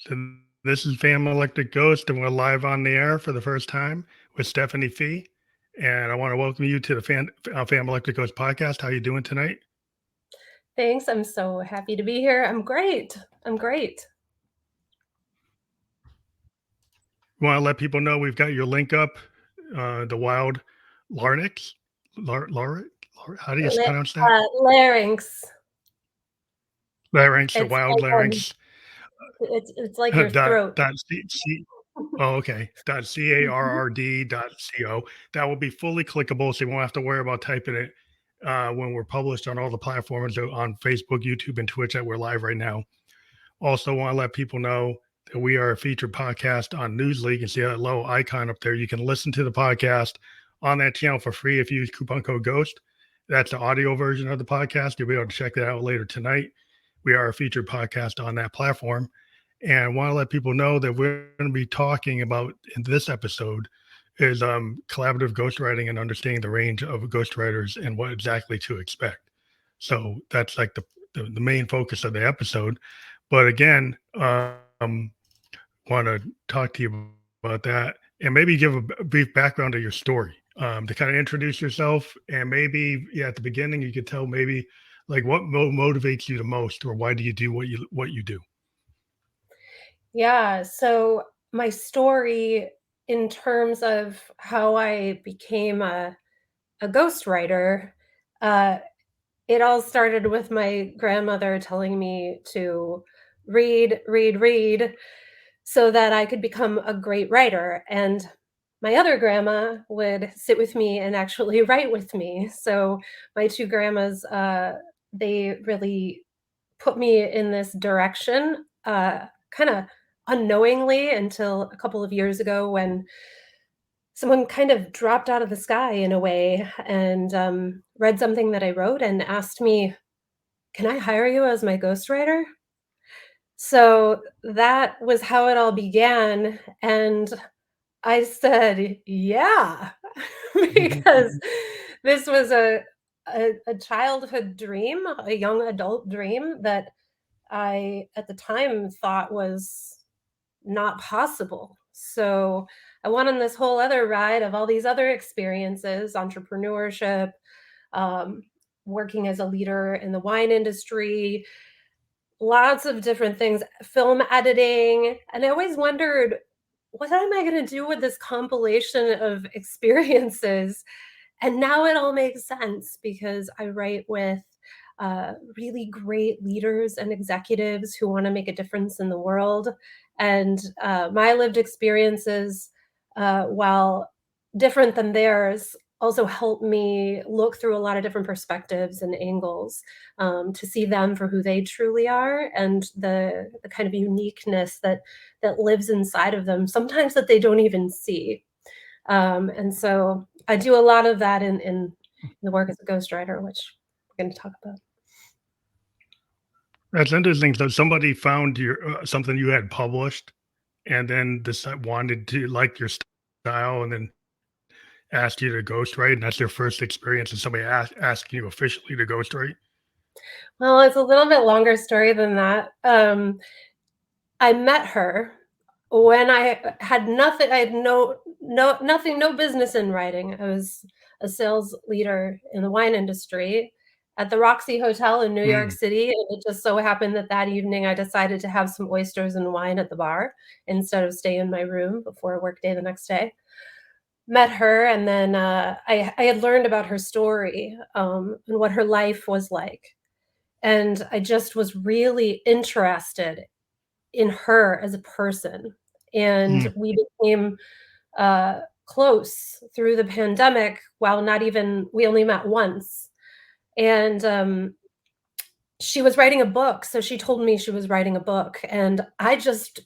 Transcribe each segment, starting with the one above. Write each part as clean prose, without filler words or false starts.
So this is Fam Electric Ghost, and we're live on the air for the first time with Stephanie Fee. And I want to welcome you to the Fam Electric Ghost podcast. How you doing tonight? Thanks. I'm so happy to be here. I'm great. I'm great. We want to let people know we've got your link up, the Wild Larynx. How do you pronounce that? Larynx. Larynx or It's Wild like Larynx. it's like your dot throat. dot c. Oh, okay. .carrd.co. That will be fully clickable, so you won't have to worry about typing it when we're published on all the platforms on Facebook, YouTube, and Twitch that we're live right now. Also, want to let people know that we are a featured podcast on Newsly. You can see that little icon up there. You can listen to the podcast on that channel for free if you use coupon code GHOST. That's the audio version of the podcast. You'll be able to check that out later tonight. We are a featured podcast on that platform. And I want to let people know that we're going to be talking about in this episode is collaborative ghostwriting and understanding the range of ghostwriters and what exactly to expect. So that's like the main focus of the episode. But again, want to talk to you about that and maybe give a brief background of your story to kind of introduce yourself. And maybe at the beginning, you could tell maybe like what motivates you the most, or why do you do what you do? Yeah. So my story in terms of how I became a ghostwriter, uh, it all started with my grandmother telling me to read, read, read so that I could become a great writer. And my other grandma would sit with me and actually write with me. So my two grandmas, they really put me in this direction, kind of unknowingly until a couple of years ago when someone kind of dropped out of the sky in a way and read something that I wrote and asked me, "Can I hire you as my ghostwriter?" So that was how it all began. And I said, "Yeah," because this was a childhood dream, a young adult dream that I, at the time, thought was not possible. So I went on this whole other ride of all these other experiences, entrepreneurship, um, working as a leader in the wine industry, lots of different things, film editing. And I always wondered, what am I going to do with this compilation of experiences? And now it all makes sense because I write with really great leaders and executives who want to make a difference in the world. And my lived experiences, while different than theirs, also help me look through a lot of different perspectives and angles to see them for who they truly are and the kind of uniqueness that lives inside of them, sometimes that they don't even see. And so I do a lot of that in the work as a ghostwriter, which we're going to talk about. That's interesting. So somebody found your something you had published, and then wanted to like your style, and then asked you to ghostwrite, and that's your first experience, and somebody asking you officially to ghostwrite. Well, it's a little bit longer story than that. I met her when I had nothing. I had nothing, no business in writing. I was a sales leader in the wine industry at the Roxy Hotel in New York Mm. City. And it just so happened that that evening I decided to have some oysters and wine at the bar instead of stay in my room before a work day the next day. Met her, and then I had learned about her story and what her life was like. And I just was really interested in her as a person. And Mm. we became close through the pandemic while not even, we only met once. And she was writing a book. So she told me she was writing a book. And I just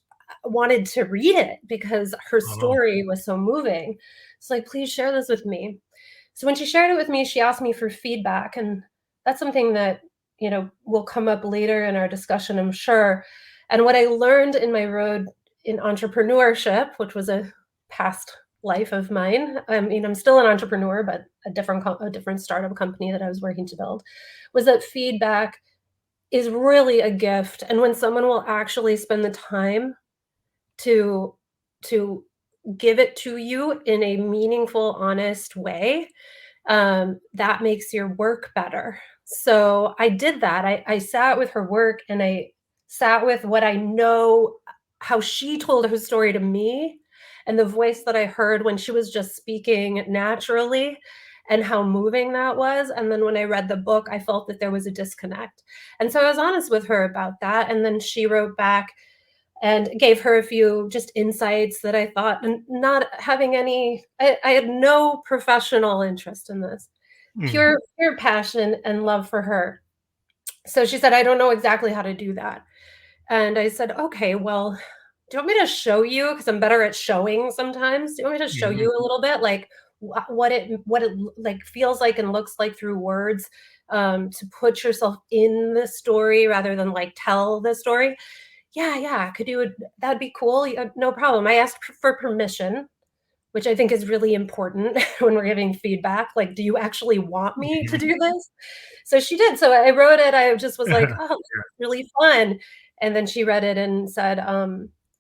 wanted to read it because her Oh. story was so moving. It's like, please share this with me. So when she shared it with me, she asked me for feedback. And that's something that, will come up later in our discussion, I'm sure. And what I learned in my road in entrepreneurship, which was a past life of mine, I mean, I'm still an entrepreneur, but a different startup company that I was working to build, was that feedback is really a gift. And when someone will actually spend the time to give it to you in a meaningful, honest way, that makes your work better. So I did that. I sat with her work, and I sat with what I know, how she told her story to me, and the voice that I heard when she was just speaking naturally, and how moving that was. And then when I read the book, I felt that there was a disconnect. And so I was honest with her about that. And then she wrote back and gave her a few just insights that I thought, and not having any, I had no professional interest in this, Mm. pure passion and love for her. So she said, "I don't know exactly how to do that." And I said, "Okay, well, do you want me to show you? Because I'm better at showing sometimes. Do you want me to show Mhm. you a little bit, like what it like feels like and looks like through words, to put yourself in the story rather than like tell the story?" Yeah, yeah, could you that'd be cool. Yeah, no problem. I asked for permission, which I think is really important when we're giving feedback. Like, do you actually want me to do this? So she did. So I wrote it. I just was like, oh, this is really fun. And then she read it and said,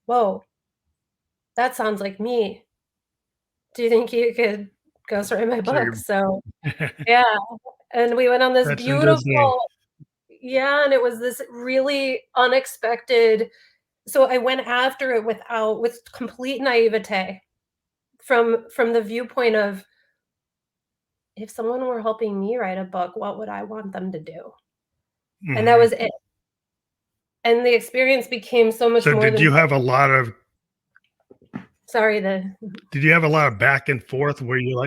whoa, that sounds like me. Do you think you could ghostwrite my So book? So yeah. And we went on this that's interesting. beautiful, yeah, and it was this really unexpected. So I went after it with complete naivete, from the viewpoint of, if someone were helping me write a book, what would I want them to do? And that Mhm. was it. And the experience became so much So more did than, you have a lot of sorry, the did you have a lot of back and forth where you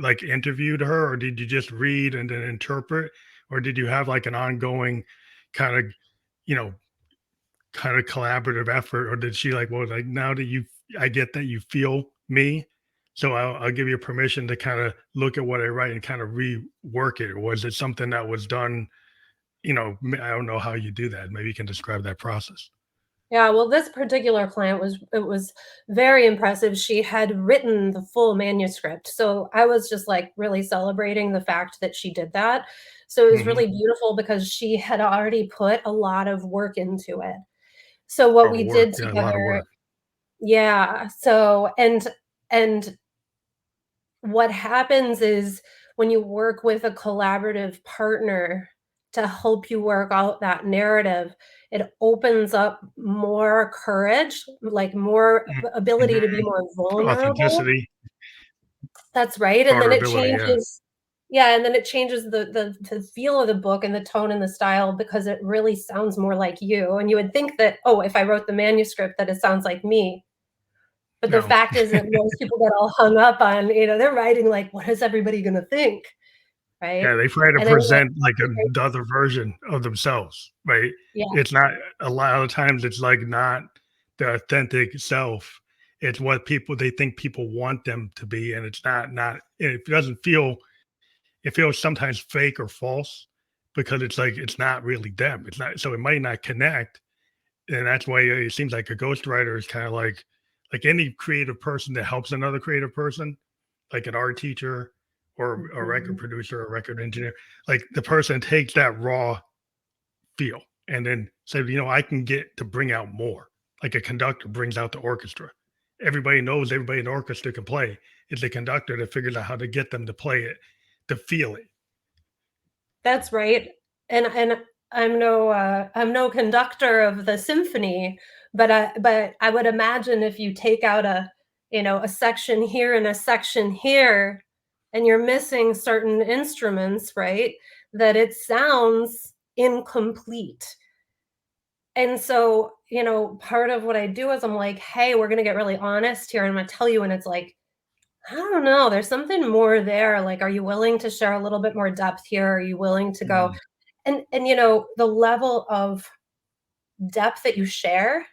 like interviewed her, or did you just read and then interpret, or did you have like an ongoing kind of, you know, kind of collaborative effort, or did she like, well, like now that you, I get that you feel me, so I'll give you permission to kind of look at what I write and kind of rework it, or was it something that was done, I don't know how you do that. Maybe you can describe that process. yeah, well, this particular client was very impressive. She had written the full manuscript. So I was just like really celebrating the fact that she did that. So it was Hmm. really beautiful because she had already put a lot of work into it. So what Oh, we work, did yeah, a lot of together, work. yeah. So and what happens is, when you work with a collaborative partner to help you work out that narrative, it opens up more courage, like more ability to be Mhm. more vulnerable. Authenticity, That's right. And then it vulnerability, yeah. changes, yeah, and then it changes the feel of the book and the tone and the style, because it really sounds more like you. And you would think that, oh, if I wrote the manuscript, that it sounds like me. But the No. fact is that most people get all hung up on, they're writing like, what is everybody gonna think? Right? Yeah, they try to And then present like another version of themselves, right? yeah, It's not, a lot of times it's like not the authentic self. It's what people, they think people want them to be, and it's not it doesn't feel, it feels sometimes fake or false, because it's like it's not really them. It's not, so it might not connect. And that's why it seems like a ghostwriter is kind of like any creative person that helps another creative person, like an art teacher or a record mhm. producer or a record engineer. Like the person takes that raw feel and then says, I can get to bring out more. Like a conductor brings out the orchestra. Everybody knows everybody in the orchestra can play. It's the conductor that figures out how to get them to play it, to feel it. That's right. And I'm no conductor of the symphony, but I would imagine if you take out a section here and a section here, and you're missing certain instruments, right? That it sounds incomplete. And so, part of what I do is I'm like, "Hey, we're gonna get really honest here, and I'm gonna tell you," and it's like, I don't know, there's something more there. Like, are you willing to share a little bit more depth here? Are you willing to go? Mm, And the level of depth that you share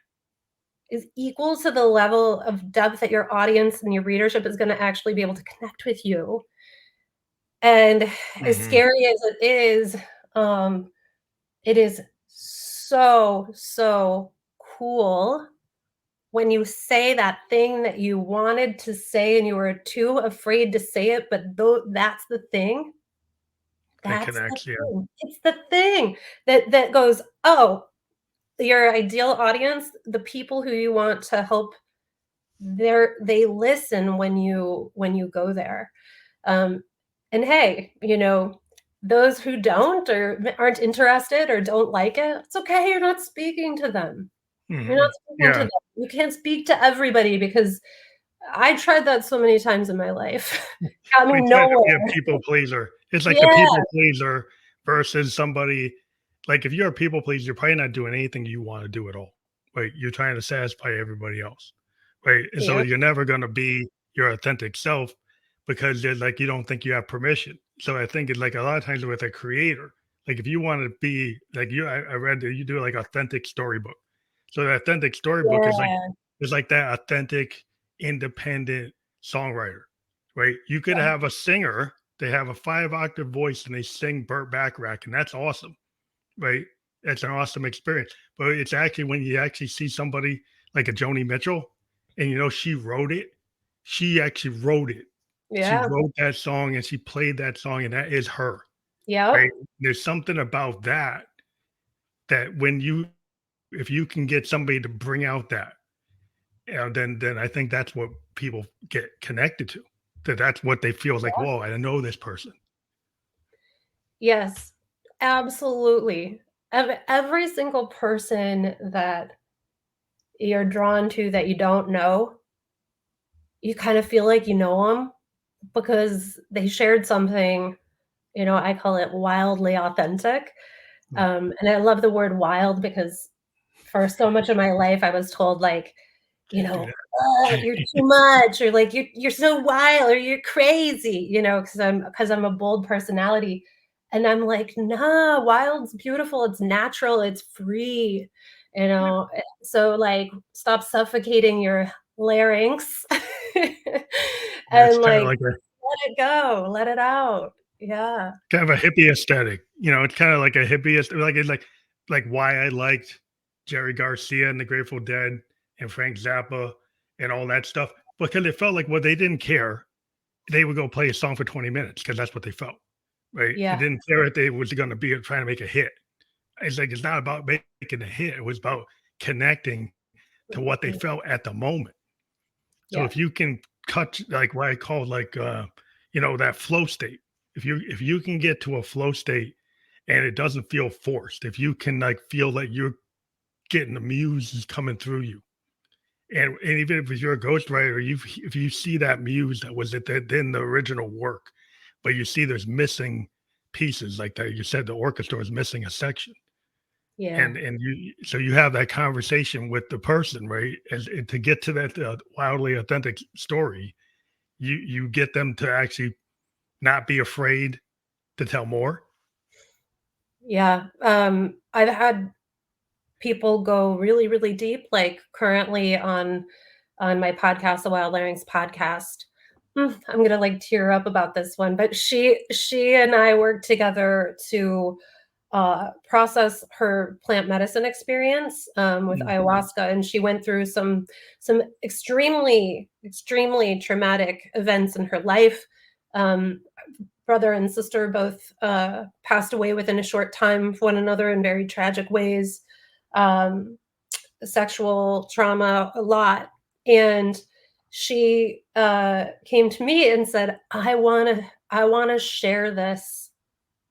is equal to the level of depth that your audience and your readership is going to actually be able to connect with you. And as mhm. scary as um, it is so, so cool when you say that thing that you wanted to say and you were too afraid to say it, but though that's the thing. It That's the connects, yeah. thing. It's the thing that goes, "Oh, your ideal audience, the people who you want to help, they listen when you go there. And hey, those who don't or aren't interested or don't like it, it's okay. You're not speaking to them. You're not speaking to Yeah. them. You can't speak to everybody, because I tried that so many times in my life. Got me We tend to be nowhere. a people pleaser. It's like the Yeah, people pleaser versus somebody like if you're a people pleaser, you're probably not doing anything you want to do at all. Right. You're trying to satisfy everybody else. Right. And so yeah, you're never gonna be your authentic self because there's like you don't think you have permission. So I think it's like a lot of times with a creator, like if you want to be like you, I read that you do like authentic storybook. So the authentic storybook yeah, is like that authentic, independent songwriter, right? You could have a singer, they have a 5-octave voice and they sing Burt Bacharach, and that's awesome, right? That's an awesome experience. But it's actually when you actually see somebody like a Joni Mitchell, and she wrote it. She actually wrote it. She yeah, wrote that song and she played that song, and that is her, yep, right? There's something about that that when you if you can get somebody to bring out that, then I think that's what people get connected to. That's what they feel like. Whoa, I know this person. yes, absolutely. Every single person that you're drawn to that you don't know, you kind of feel like you know them because they shared something, I call it wildly authentic. Mm, And I love the word wild because for so much of my life, I was told, like, you can't do know, that. "You're too much," or like, "You're so wild," or "You're crazy," because I'm a bold personality. And I'm like, "Nah, wild's beautiful. It's natural. It's free." So, like, stop suffocating your larynx Yeah, it's and, kind of like, like a let it go, let it out. Yeah. kind of a hippie aesthetic. It's kind of like a hippie aesthetic. Like why I liked Jerry Garcia and the Grateful Dead and Frank Zappa and all that stuff because it felt like, well, they didn't care. They would go play a song for 20 minutes because that's what they felt, right? It Yeah. didn't care if they was going to be trying to make a hit. It's like it's not about making a hit. It was about connecting to what they Mm, felt at the moment. So yeah. if you can cut like what I call like that flow state. If you can get to a flow state and it doesn't feel forced, if you can like feel like you're getting the muse is coming through you. And even if you're a ghostwriter, if you see that muse that was in the original work, but you see there's missing pieces like that. You said the orchestra is missing a section Yeah. and you have that conversation with the person, right? And to get to that wildly authentic story, you get them to actually not be afraid to tell more. Yeah. I've had people go really, really deep, like currently on my podcast, the Wild Larynx podcast. I'm gonna like tear up about this one, but she and I worked together to process her plant medicine experience with Mm, ayahuasca, and she went through some extremely extremely traumatic events in her life. Um, Brother and sister both passed away within a short time of one another in very tragic ways. Um, Sexual trauma, a lot. And she came to me and said, I want to share this,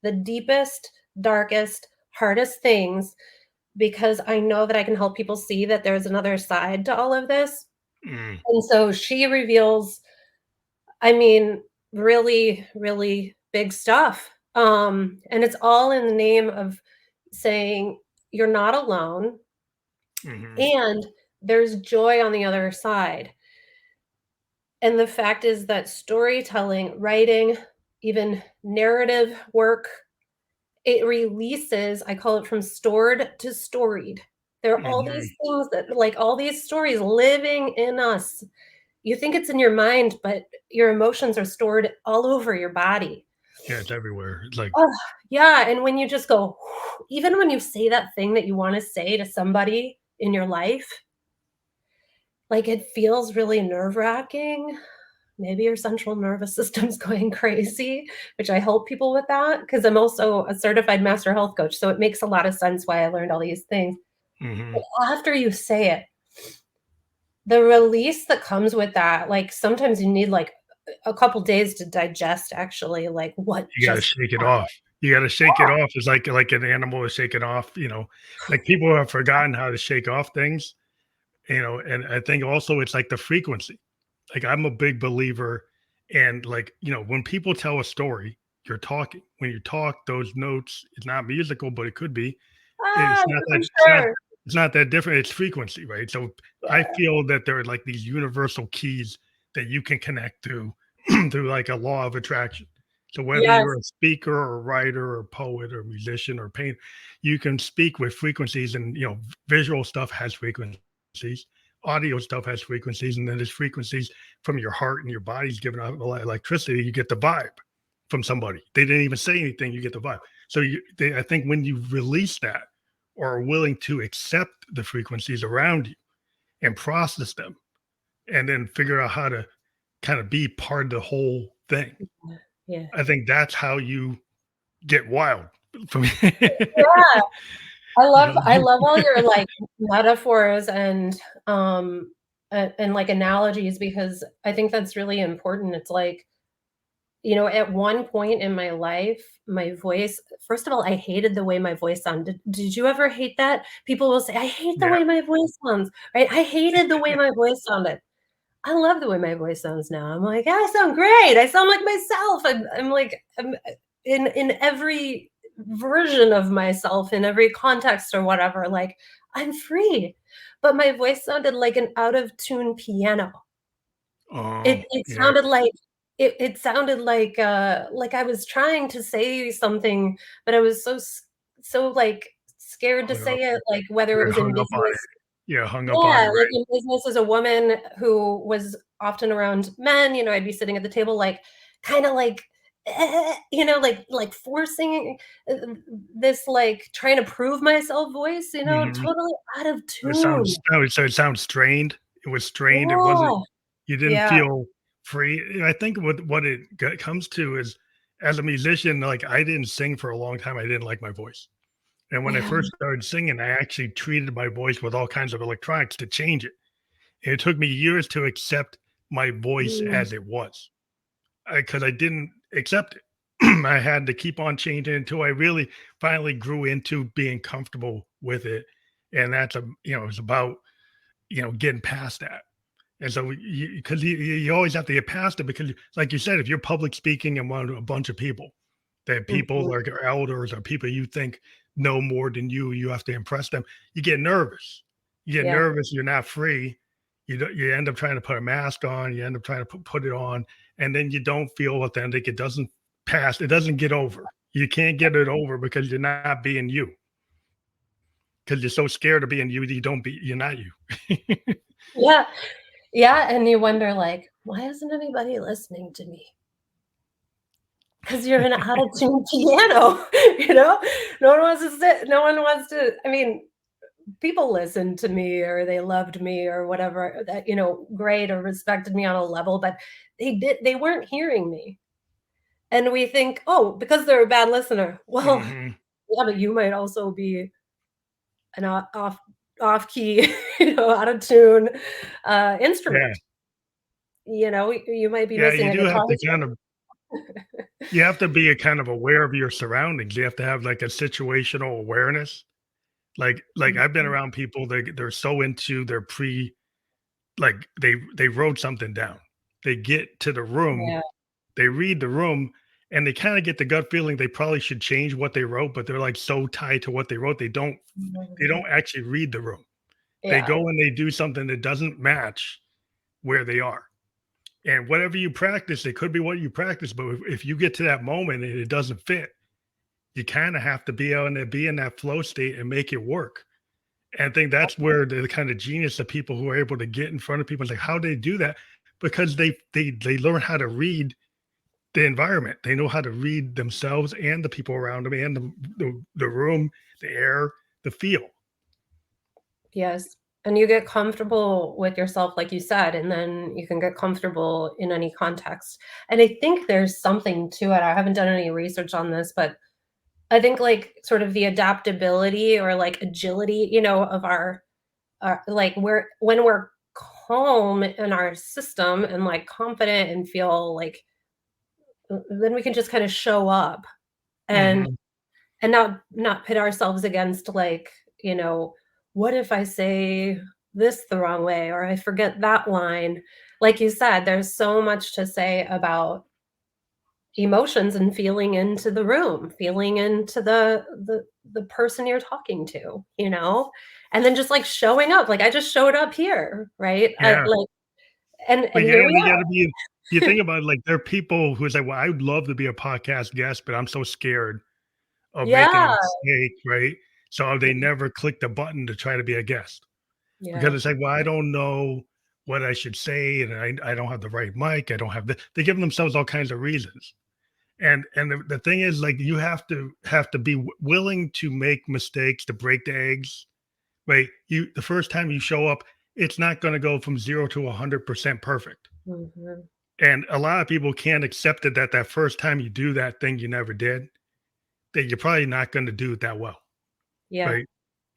the deepest, darkest, hardest things, because I know that I can help people see that there's another side to all of this. mm, And so she reveals, I mean, really, really big stuff. And it's all in the name of saying you're not alone mhm, and there's joy on the other side. And the fact is that storytelling, writing, even narrative work, it releases, I call it from stored to storied. There are all these mhm. things that, like, all these stories living in us. You think it's in your mind, but your emotions are stored all over your body. Yeah, it's everywhere. It's like, Oh, yeah, and when you just go, even when you say that thing that you wanna say to somebody in your life, like, it feels really nerve-wracking. Maybe your central nervous system's going crazy, which I help people with that because 'cause I'm also a certified master health coach, so it makes a lot of sense why I learned all these things. Hmm. After you say it, the release that comes with that, like, sometimes you need, like, a couple days to digest actually, like, what You gotta just shake it happened. off. You gotta shake it off. It's like an animal is shaking off, like people have forgotten how to shake off things, and I think also it's like the frequency. Like I'm a big believer in like, when people tell a story, you're talking. When you talk, those notes, it's not musical, but it could be. It's not For that sure. it's not that different. It's frequency, right? So I Yeah. feel that there are like these universal keys that you can connect to through like a law of attraction. So whether Yes. you're a speaker or a writer or poet or musician or painter, you can speak with frequencies, and visual stuff has frequencies, audio stuff has frequencies, and then there's frequencies from your heart, and your body's giving out electricity. You get the vibe from somebody. They didn't even say anything. You get the vibe. So I think when you release that, or are willing to accept the frequencies around you and process them, and then figure out how to kind of be part of the whole thing. Yeah. I think that's how you get wild for me. Yeah. you know? I love all your, like, metaphors and, like, analogies because I think that's really important. It's like, at one point in my life, my voice first of all, I hated the way my voice sounded. Did you ever hate that? People will say, "I hate the Yeah. way my voice sounds," right? I hated the way my voice sounded. I love the way my voice sounds now. I'm like, "Yeah, I sound great. I sound like myself." I'm like, in every version of myself, in every context or whatever, like, I'm free. But my voice sounded like an out of tune piano. Oh, It yeah. sounded like I was trying to say something, but I was so, like, scared to Hung say up. it, like, whether it You're was in hung up on it. business. Yeah, hung up on Yeah, it, like, right? in business as a woman who was often around men, I'd be sitting at the table, like, kinda like, like forcing, this, like, trying to prove myself voice, Mhm. totally out of It tune. sounds oh, so it sounds strained. It was strained. It wasn't. Yeah. You didn't Yeah. feel free. And I think what it comes to is, as a musician, like I didn't sing for a long time. I didn't like my voice. And when I Yeah. first started singing, I actually treated my voice with all kinds of electronics to change it. And it took me years to accept my voice Mm, as it was, because I didn't accept it. I had to keep on changing until I really finally grew into being comfortable with it. And it's about, getting past that. And so, because you always have to get past it, because, like you said, if you're public speaking in front of a bunch of people, that people mhm. like are elders or people you think know more than you have to impress them. You get nervous. You get Yeah. nervous. You're not free. You end up trying to put a mask on. You end up trying to put it on, and then you don't feel authentic. It doesn't pass. It doesn't get over. You can't get it over because you're not being you. Because you're so scared of being you, you don't be. You're not you. Yeah. Yeah, and you wonder, like, "Why isn't anybody listening to me? Because 'Cause you're an out-of-tune piano, you know? No one wants to I mean, people listened to me or they loved me or whatever that, great or respected me on a level, but they weren't hearing me. And we think, "Oh, because they're a bad listener." Well, Hmm. yeah, but you might also be an off key, out of tune, Yeah. instrument. You might be Yeah. missing You a do have guitar to kind string. of You have to be a kind of aware of your surroundings. You have to have like a situational awareness. Like I've been Mhm. around people, they're so into their like they wrote something down. They get to the room, Yeah. they read the room, and they kind of get the gut feeling they probably should change what they wrote, but they're like so tied to what they wrote, they Mhm. don't actually read the room. They Yeah. go and they do something that doesn't match where they are. And whatever you practice, it could be what you practice, but if you get to that moment and it doesn't fit, you kind of have to be able to be in that flow state and make it work. And I think that's where the kind of genius of people who are able to get in front of people is like, how do they do that? Because they learn how to read the environment. They know how to read themselves and the people around them and the room, the air, the feel. Yes, and you get comfortable with yourself, like you said, and then you can get comfortable in any context, and I think there's something to it. I haven't done any research on this, but I think like sort of the adaptability or like agility, of our like when we're calm in our system and like confident and feel like then we can just kind of show up and Hmm. not pit ourselves against like, what if I say this the wrong way or I forget that line? Like you said, there's so much to say about emotions and feeling into the room, feeling into the person you're talking to, and then just like showing up. Like I just showed up here, right? Yeah. Like But and yeah, here we you are. got to be. You think about it, like there are people who say, "Well, I would love to be a podcast guest, but I'm so scared of making a Yeah. mistake," right? So they never click the button to try to be a guest because Yeah. it's like, "Well, I don't know what I should say, and I don't have the right mic. I don't have the." They give themselves all kinds of reasons. And the thing is, like, you have to be willing to make mistakes to break the eggs, right? You the first time you show up, it's not going to go from 0 to 100% perfect. Mhm. And a lot of people can't accept it that that first time you do that thing you never did, that you're probably not going to do it that well, Yeah. right?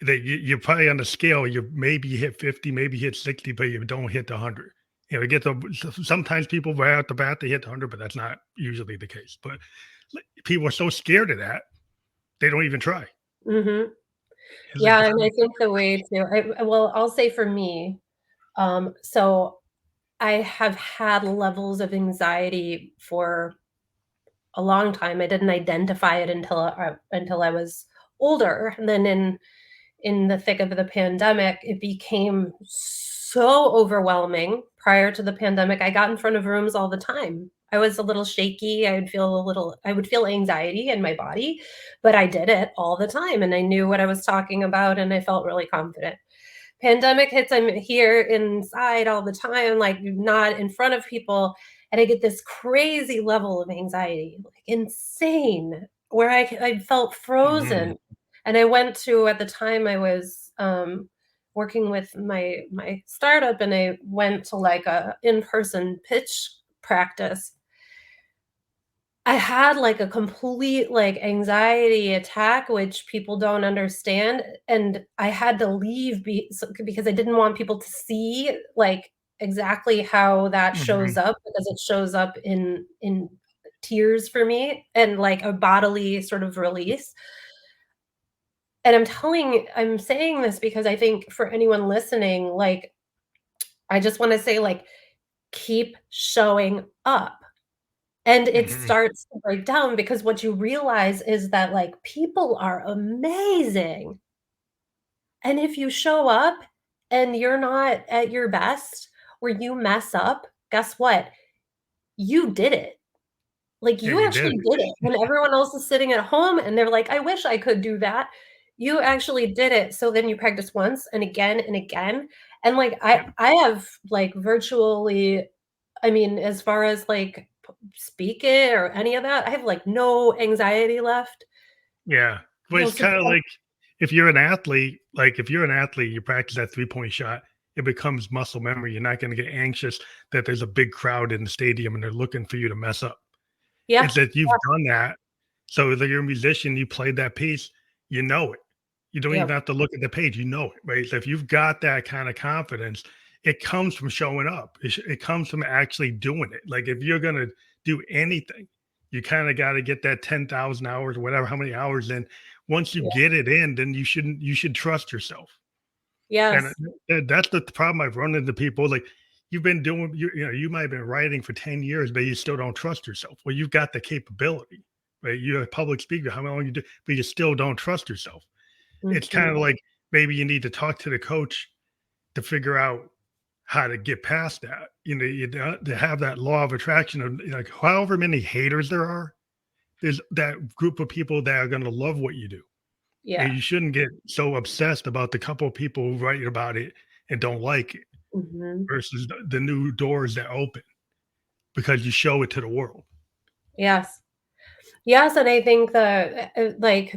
That you're probably on the scale, you maybe hit 50, maybe hit 60, but you don't hit the 100. You get sometimes people right out the bat, they hit the 100, but that's not usually the case. But people are so scared of that, they don't even try. Mhm. It's like, Yeah, and I think the way to well, I'll say for me, so I have had levels of anxiety for a long time. I didn't identify it until I was older, and then in the thick of the pandemic, it became so overwhelming. Prior to the pandemic, I got in front of rooms all the time. I was a little shaky. I would feel anxiety in my body, but I did it all the time and I knew what I was talking about and I felt really confident. Pandemic hits, I'm here inside all the time, like not in front of people. And I get this crazy level of anxiety, like insane, where I felt mhm, frozen. And I went to, at the time I was working with my startup and I went to like a in-person pitch practice. I had, like, a complete, like, anxiety attack, which people don't understand, and I had to leave because I didn't want people to see, like, exactly how that shows mhm. up because it shows up in tears for me and, like, a bodily sort of release, and I'm saying this because I think for anyone listening, like, I just wanna say, like, keep showing up. And it Mhm. starts to break down because what you realize is that, like, people are amazing, and if you show up and you're not at your best or you mess up, guess what? You did it. Like, Yeah, you you did actually did it when everyone else is sitting at home and they're like, "I wish I could do that." You actually did it, so then you practice once and again, and, like, it. I have, like, virtually I mean, as far as, like, speak it or any of that, I have, like, no anxiety left. Yeah. But Feel it's super kinda like if you're an athlete, like, if you're an athlete, you practice that three-point shot, it becomes muscle memory. You're not gonna get anxious that there's a big crowd in the stadium and they're looking for you to mess up. yeah, It's that you've done that. So that you're a musician, you played that piece, you know it. You don't yeah, even have to look at the page, you know it, right? So if you've got that kind of confidence, it comes from showing up. It comes from actually doing it. Like if you're gonna do anything, you kind of got to get that 10,000 hours, whatever, how many hours in. Once you yeah, get it in, then you should trust yourself. And yes, that's the problem I've run into people like you've been doing you know you might have been writing for 10 years but you still don't trust yourself. Well, you've got the capability, right? You're a public speaker, how long you do, but you still don't trust yourself. It's kind mhm, of like maybe you need to talk to the coach to figure out how to get past that. To have that law of attraction of like however many haters there are, there's that group of people that are going to love what you do. And yeah, you shouldn't get so obsessed about the couple of people who write about it and don't like it mhm, versus the new doors that open because you show it to the world. yes, yes, and I think like,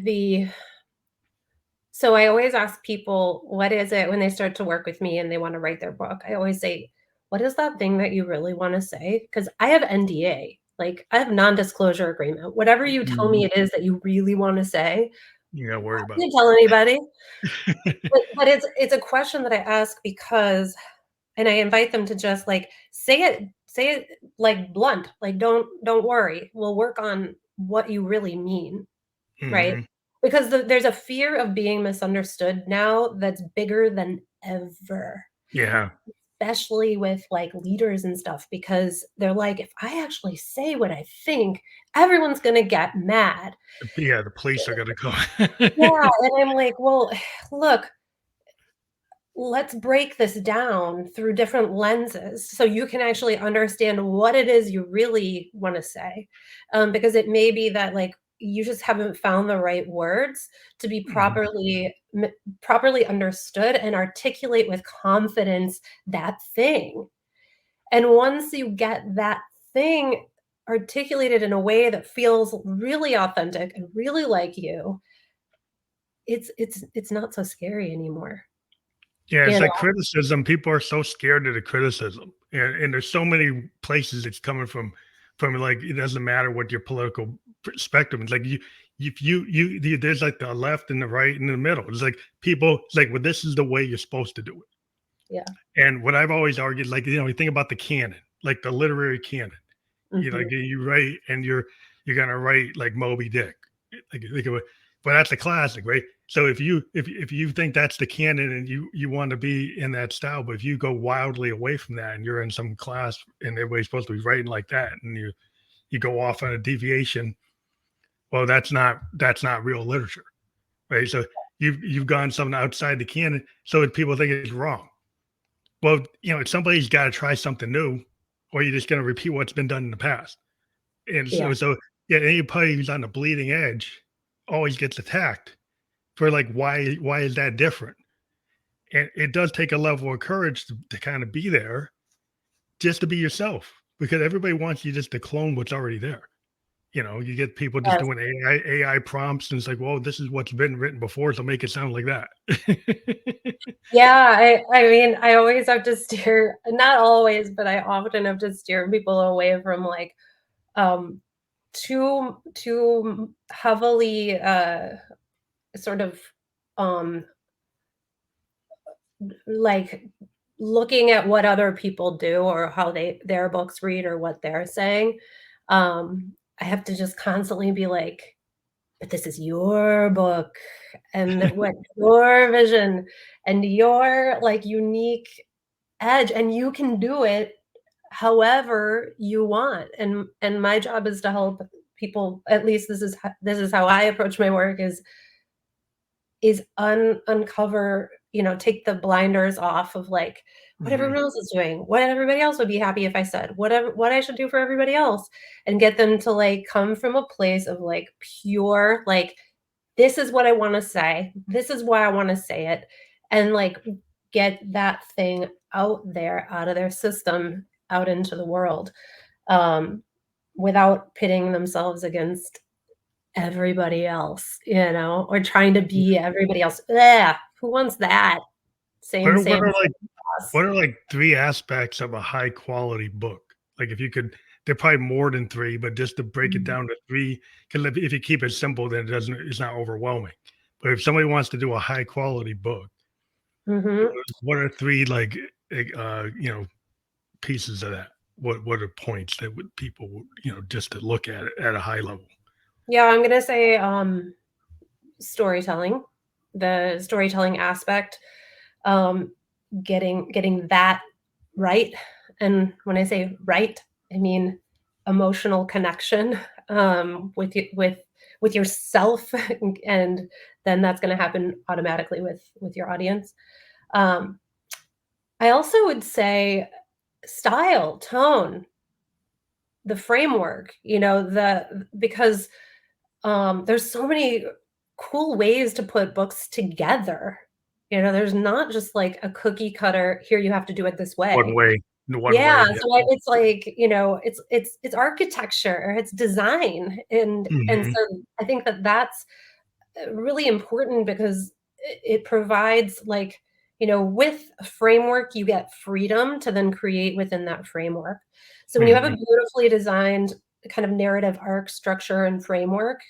so I always ask people, "What is it?" when they start to work with me and they wanna write their book, I always say, "What is that thing that you really wanna say?" say? Because I have NDA. Like, I have non-disclosure agreement. Whatever you tell me Mhm. it is that you really wanna say, You gotta worry I about. can't tell anybody. But it's a question that I ask because and I invite them to just, like, say it, like, blunt, like, "Don't worry, we'll work on what you really mean," right? Mhm. Because there's a fear of being misunderstood now that's bigger than ever, Yeah. especially with, like, leaders and stuff, because they're like, "If I actually say what I think, everyone's gonna get mad." Yeah, the police are gonna come. Yeah, and I'm like, "Well, look, let's break this down through different lenses so you can actually understand what it is you really want to say, because it may be that like you just haven't found the right words to be Mhm. properly understood and articulate with confidence that thing. And once you get that thing articulated in a way that feels really authentic and really like you, it's not so scary anymore. Yeah, it's You like know? criticism. People are so scared of the criticism, and there's so many places it's coming from. From like it doesn't matter what your political spectrum is. Like you, if there's like the left and the right and the middle. It's like people. It's like, well, this is the way you're supposed to do it. Yeah. And what I've always argued, like you think about the canon, like the literary canon. Mhm. Like you write and you're gonna write like Moby Dick, like but that's a classic, right? So if you think that's the canon and you want to be in that style, but if you go wildly away from that and you're in some class and everybody's supposed to be writing like that and you go off on a deviation, well, that's not real literature, right? So you've gone something outside the canon, so that people think it's wrong. Well, somebody's got to try something new, or you're just going to repeat what's been done in the past. And Yeah. so yeah, anybody who's on the bleeding edge always gets attacked for like why is that different? And it does take a level of courage to kind of be there just to be yourself because everybody wants you just to clone what's already there. You get people just Yes. doing AI prompts and it's like, well, this is what's been written before, so make it sound like that. Yeah, I mean, I always have to steer not always, but I often have to steer people away from, like, um, too heavily, sort of, um, like, looking at what other people do or how their books read or what they're saying. I have to just constantly be like, "But this is your book, and what your vision and your, like, unique edge, and you can do it however you want." And my job is to help people, at least this is how I approach my work, is uncover, take the blinders off of, like, what Mhm. everyone else is doing, what everybody else would be happy if I said, what I should do for everybody else, and get them to, like, come from a place of, like, pure, like, "This is what I wanna say. This is why I wanna say it," and, like, get that thing out there, out of their system, out into the world, um, without pitting themselves against everybody else, or trying to be everybody else. Ugh, who wants that? What Same, are, what same, are like same us. What are like 3 aspects of a high quality book? Like, if you could they're probably more than 3, but just to break it Mhm. down to 3, 'cause if you keep it simple, then it's not overwhelming. But if somebody wants to do a high quality book, Mhm. what are 3, like, pieces of that? What are points that would people would, just to look at it at a high level? Yeah, I'm gonna say, storytelling, the storytelling aspect, um, getting that right, and when I say right, I mean emotional connection, with yourself, and then that's gonna happen automatically with your audience. Um, I also would say style, tone, the framework, because there's so many cool ways to put books together. There's not just like a cookie cutter, here you have to do it this One way. way, the one Yeah, way, so it's like, it's architecture, it's design, and Mhm, so I think that that's really important because it provides, like, with a framework, you get freedom to then create within that framework. So when you have a mhm. beautifully designed kind of narrative arc, structure, and framework,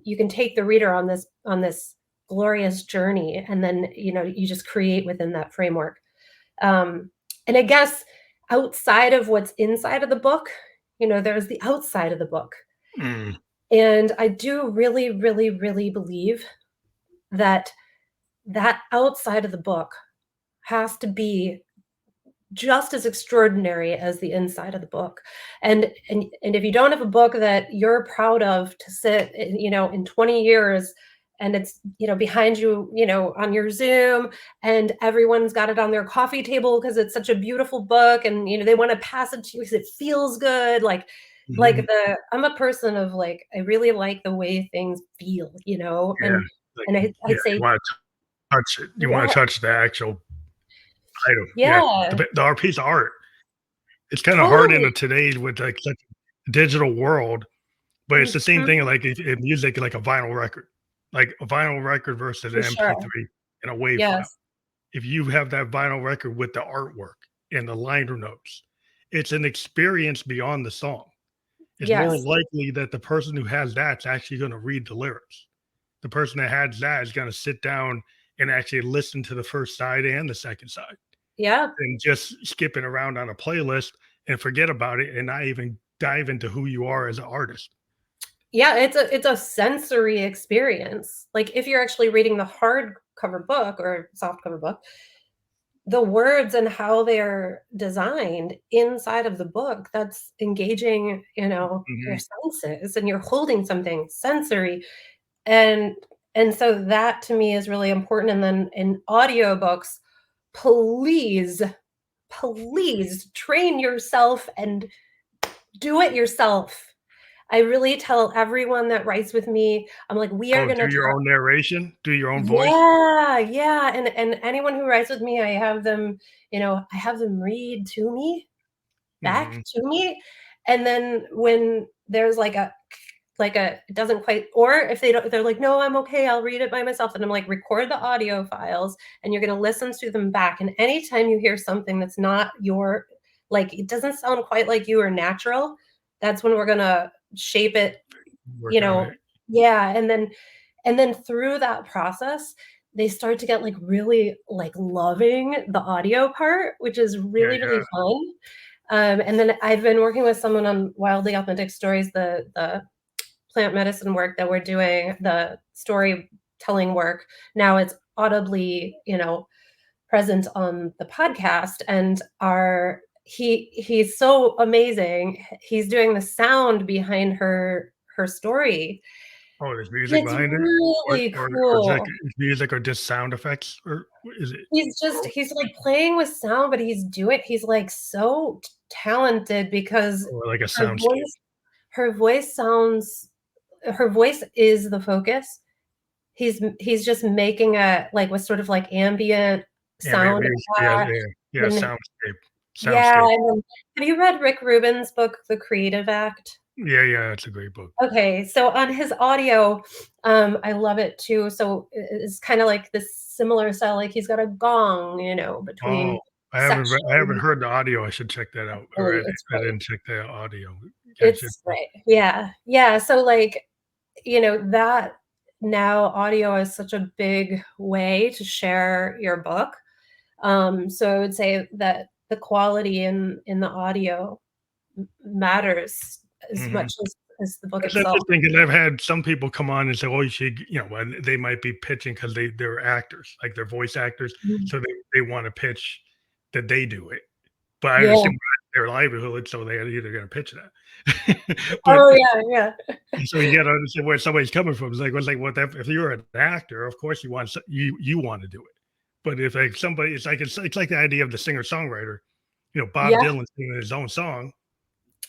you can take the reader on this glorious journey, and then you just create within that framework. And I guess outside of what's inside of the book, there's the outside of the book. Mm. And I do really, really, really believe that outside of the book has to be just as extraordinary as the inside of the book. And if you don't have a book that you're proud of to sit, in 20 years, and it's, behind you, on your Zoom, and everyone's got it on their coffee table because it's such a beautiful book, and, they want to pass it to you because it feels good. Mhm. I'm a person of I really like the way things feel, Yeah. Like, and yeah, I'd say, you wanna touch it. You wanna yeah, touch the actual item. Yeah. yeah, The our piece of art. It's kinda hard in totally. a today's with, like, such a digital world, but it's the same Mhm, thing, like, if music, like a vinyl record. Like, a vinyl record versus for an sure. MP3 and a WAV file. Yes. If you have that vinyl record with the artwork and the liner notes, it's an experience beyond the song. It's more Yes. likely that the person who has that's actually gonna read the lyrics. The person that has that is gonna sit down and actually listen to the first side and the second side, Yeah. and just skipping around on a playlist and forget about it and not even dive into who you are as an artist. Yeah, it's a sensory experience. Like, if you're actually reading the hardcover book or softcover book, the words and how they're designed inside of the book, that's engaging, your Mhm. senses, and you're holding something sensory. And so that to me is really important. And then in audiobooks, please, please train yourself and do it yourself. I really tell everyone that writes with me, I'm like, "We are Oh, gonna do your talk." own narration? Do your own voice? Yeah, yeah, and anyone who writes with me, I have them read to me, back Mhm. to me, and then when there's it doesn't quite, or if they're like, "No, I'm okay, I'll read it by myself," and I'm like, "Record the audio files, and you're gonna listen to them back, and anytime you hear something that's not it doesn't sound quite like you or natural, that's when we're gonna shape it, you Work on know." it. Yeah, and then through that process, they start to get, really, loving the audio part, which is Yeah, really, yeah. really fun. And then I've been working with someone on Wildly Authentic Stories, the plant medicine work that we're doing, the storytelling work. Now it's audibly, present on the podcast, and he's so amazing. He's doing the sound behind her story. Oh, there's And music it's behind it? really Or is cool. music or just sound effects? Or is it both? He's, playing with sound, but he's, so t talented because Or like a her soundscape? voice her voice sounds her voice is the focus. He's just making with sort of, ambient Ambient sound music. Yeah, effects, yeah. Yeah, and soundscape. yeah, Soundscape. and then have you read Rick Rubin's book, The Creative Act? Yeah, yeah, it's a great book. Okay, so on his audio, I love it too. So it's kind of like this similar style. Like, he's got a gong, Oh, between I haven't sections. heard the audio, I should check that out, or It's I great. didn't check the audio. Yeah, I should. It's great. Yeah, yeah. So that now audio is such a big way to share your book. So I would say that the quality in the audio matters as Mhm. much as the book That's itself. interesting because 'cause I've had some people come on and say, "Oh, you should," and they might be pitching because they're actors, like, they're voice actors, Mhm. so they wanna pitch that they do it. But I Yeah. understand their livelihood, so they're either gonna pitch that. But Oh, yeah, yeah. so you gotta understand where somebody's coming from. It's like, well, if you're an actor, of course you wanna do it. But if, like, somebody it's like the idea of the singer-songwriter. Bob Yeah, Dylan singing his own song,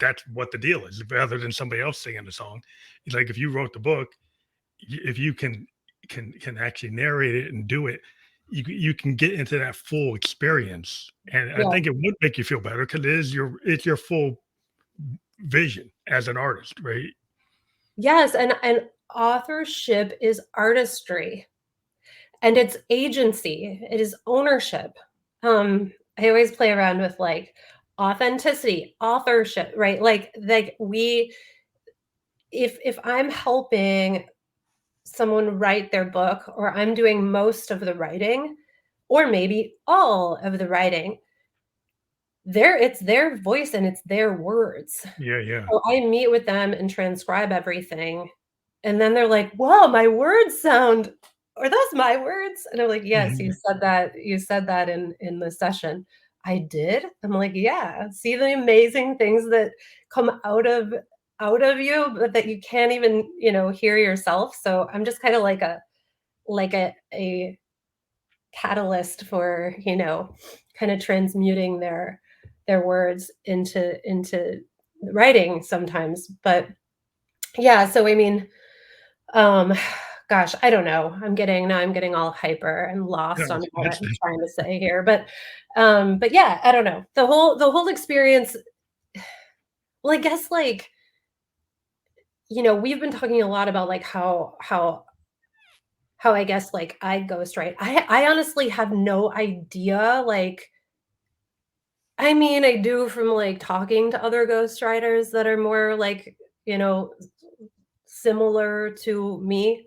that's what the deal is, rather than somebody else singing the song. It's like if you wrote the book, if you can actually narrate it and do it, you can get into that full experience, and I yeah. think it would make you feel better because it's your full vision as an artist, right? Yes, and authorship is artistry, and it's agency, it is ownership. I always play around with, authenticity, authorship, right? Like if I'm helping someone write their book, or I'm doing most of the writing, or maybe all of the writing, it's their voice and it's their words. Yeah, yeah. So I meet with them and transcribe everything. And then they're like, "Whoa, my words sound, are those my words?" And I'm like, "Yes, Mhm. you said that in the session." "I did?" I'm like, "Yeah. See the amazing things that come out of you, but that you can't even, hear yourself." So I'm just kind of like a catalyst for, kind of transmuting their words into writing sometimes. But yeah, so I mean, um, gosh, I don't know. I'm getting all hyper and No, lost on what it's I'm trying to say here. But yeah, I don't know. The whole experience, well, I guess like, we've been talking a lot about like how I guess like I ghostwrite. I honestly have no idea. Like, I mean, I do from like talking to other ghostwriters that are more like, you know, similar to me.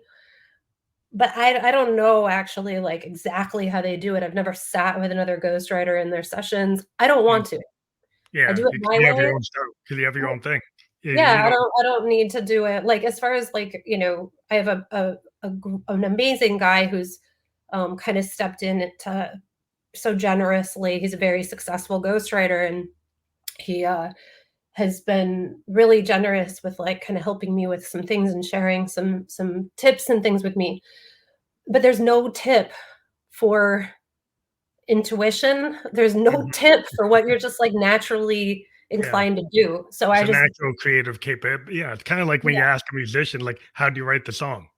But I don't know actually, like, exactly how they do it. I've never sat with another ghostwriter in their sessions. I don't mm, want to. I yeah, do it because my you have way. your own stuff, because you have your own thing. You Yeah, I don't. don't need to do it, like, as far as, like, I have an amazing guy who's, kinda stepped in to so generously. He's a very successful ghostwriter, and he, has been really generous with, like, kinda helping me with some things and sharing some tips and things with me. But there's no tip for intuition. There's no Mhm. tip for what you're just, like, naturally Yeah. inclined to do. So It's I a just natural creative yeah, it's kinda like when yeah, you ask a musician, like, "How do you write the song?"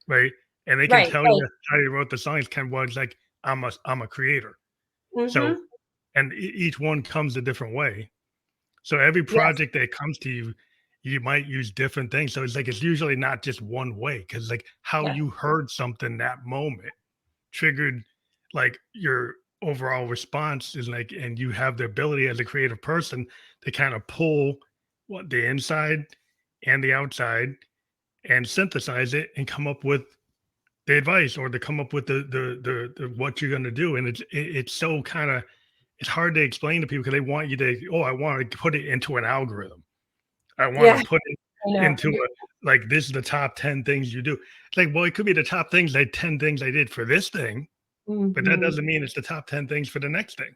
Right? And they can right, tell right. you how you wrote the song. It's kind of well, it's like, I'm a creator. So, Mhm. and each one comes a different way. So every Yes. project that comes to you, you might use different things. So it's like it's usually not just one way, because like how Yeah. you heard something that moment triggered like your overall response is like, and you have the ability as a creative person to kind of pull what the inside and the outside and synthesize it and come up with the advice, or to come up with the what you're going to do. And it's so kind of, it's hard to explain to people because they want you to, oh, I want to put it into an algorithm, I want to Yeah, put it I know. into a, like, this is the top 10 things you do. It's like, well, it could be the top things, like 10 things I did for this thing, but that Mhm. doesn't mean it's the top 10 things for the next thing.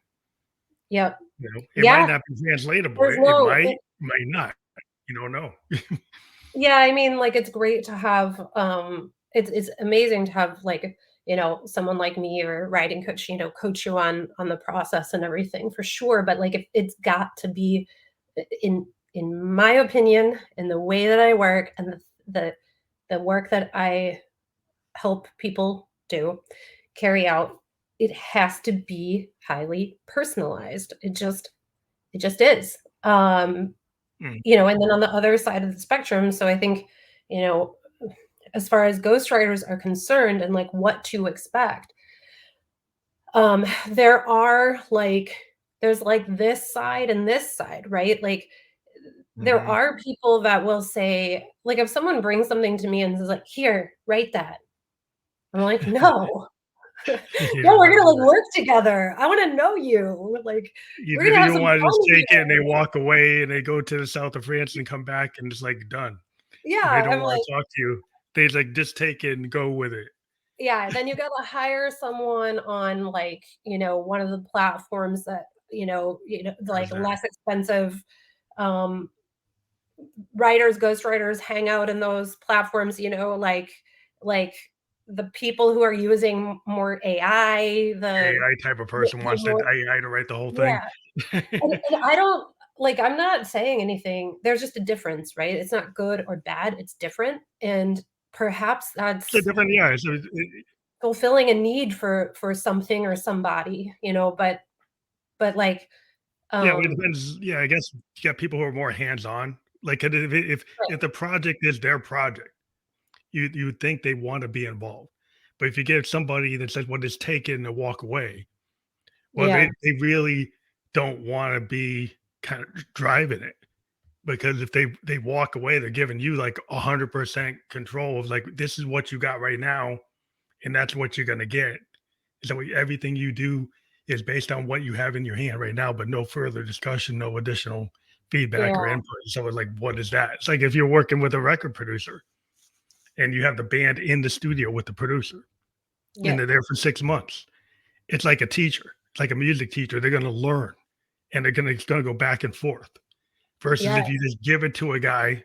Yep. It might Yeah, not be translatable, there's it no might not, you don't know. yeah, I mean, like, it's great to have, it's amazing to have, like, someone like me or a writing coach, coach you on the process and everything for sure. But, like, if it's got to be in my opinion, in the way that I work and the the work that I help people do, carry out, it has to be highly personalized. It just is. Mm, And then on the other side of the spectrum, so I think, you know, as far as ghostwriters are concerned and like what to expect, there are like there's like this side and this side, right? Like there mhm. are people that will say, like if someone brings something to me and is like, "Here, write that." I'm like, "No." You No, don't we're wanna gonna do like that. work together. I wanna know you. Like, You we're gonna have don't some wanna just fun take it and here. they walk away and they go to the south of France and come back and it's, like, done. Yeah, They don't I'm wanna like, talk to you. They, like, just take it and go with it. yeah, then you gotta hire someone on, like, one of the platforms that, like, Exactly. less expensive, um, writers, ghostwriters hang out in those platforms, like, the people who are using more AI, AI type of person the wants the more AI to write the whole thing. yeah, and I don't like, I'm not saying anything, there's just a difference, right? It's not good or bad, it's different, and perhaps It's a that's different, yeah, so it fulfilling a need for something or somebody, but like, yeah, well, it um depends, yeah, I guess you got people who are more hands-on, like, and if right, the project is their project, you would think they wanna be involved, but if you get somebody that says, "Well, just take it and walk away," well, yeah, they really don't wanna be kind of driving it. Because if they walk away, they're giving you like 100% control of like, this is what you got right now, and that's what you're gonna get. So everything you do is based on what you have in your hand right now, but no further discussion, no additional feedback or Yeah. input. So it's like, what is that? It's like if you're working with a record producer and you have the band in the studio with the producer and Yeah. they're there for 6 months. It's like a teacher, it's like a music teacher. They're gonna learn and it's gonna go back and forth. Versus Yeah. if you just give it to a guy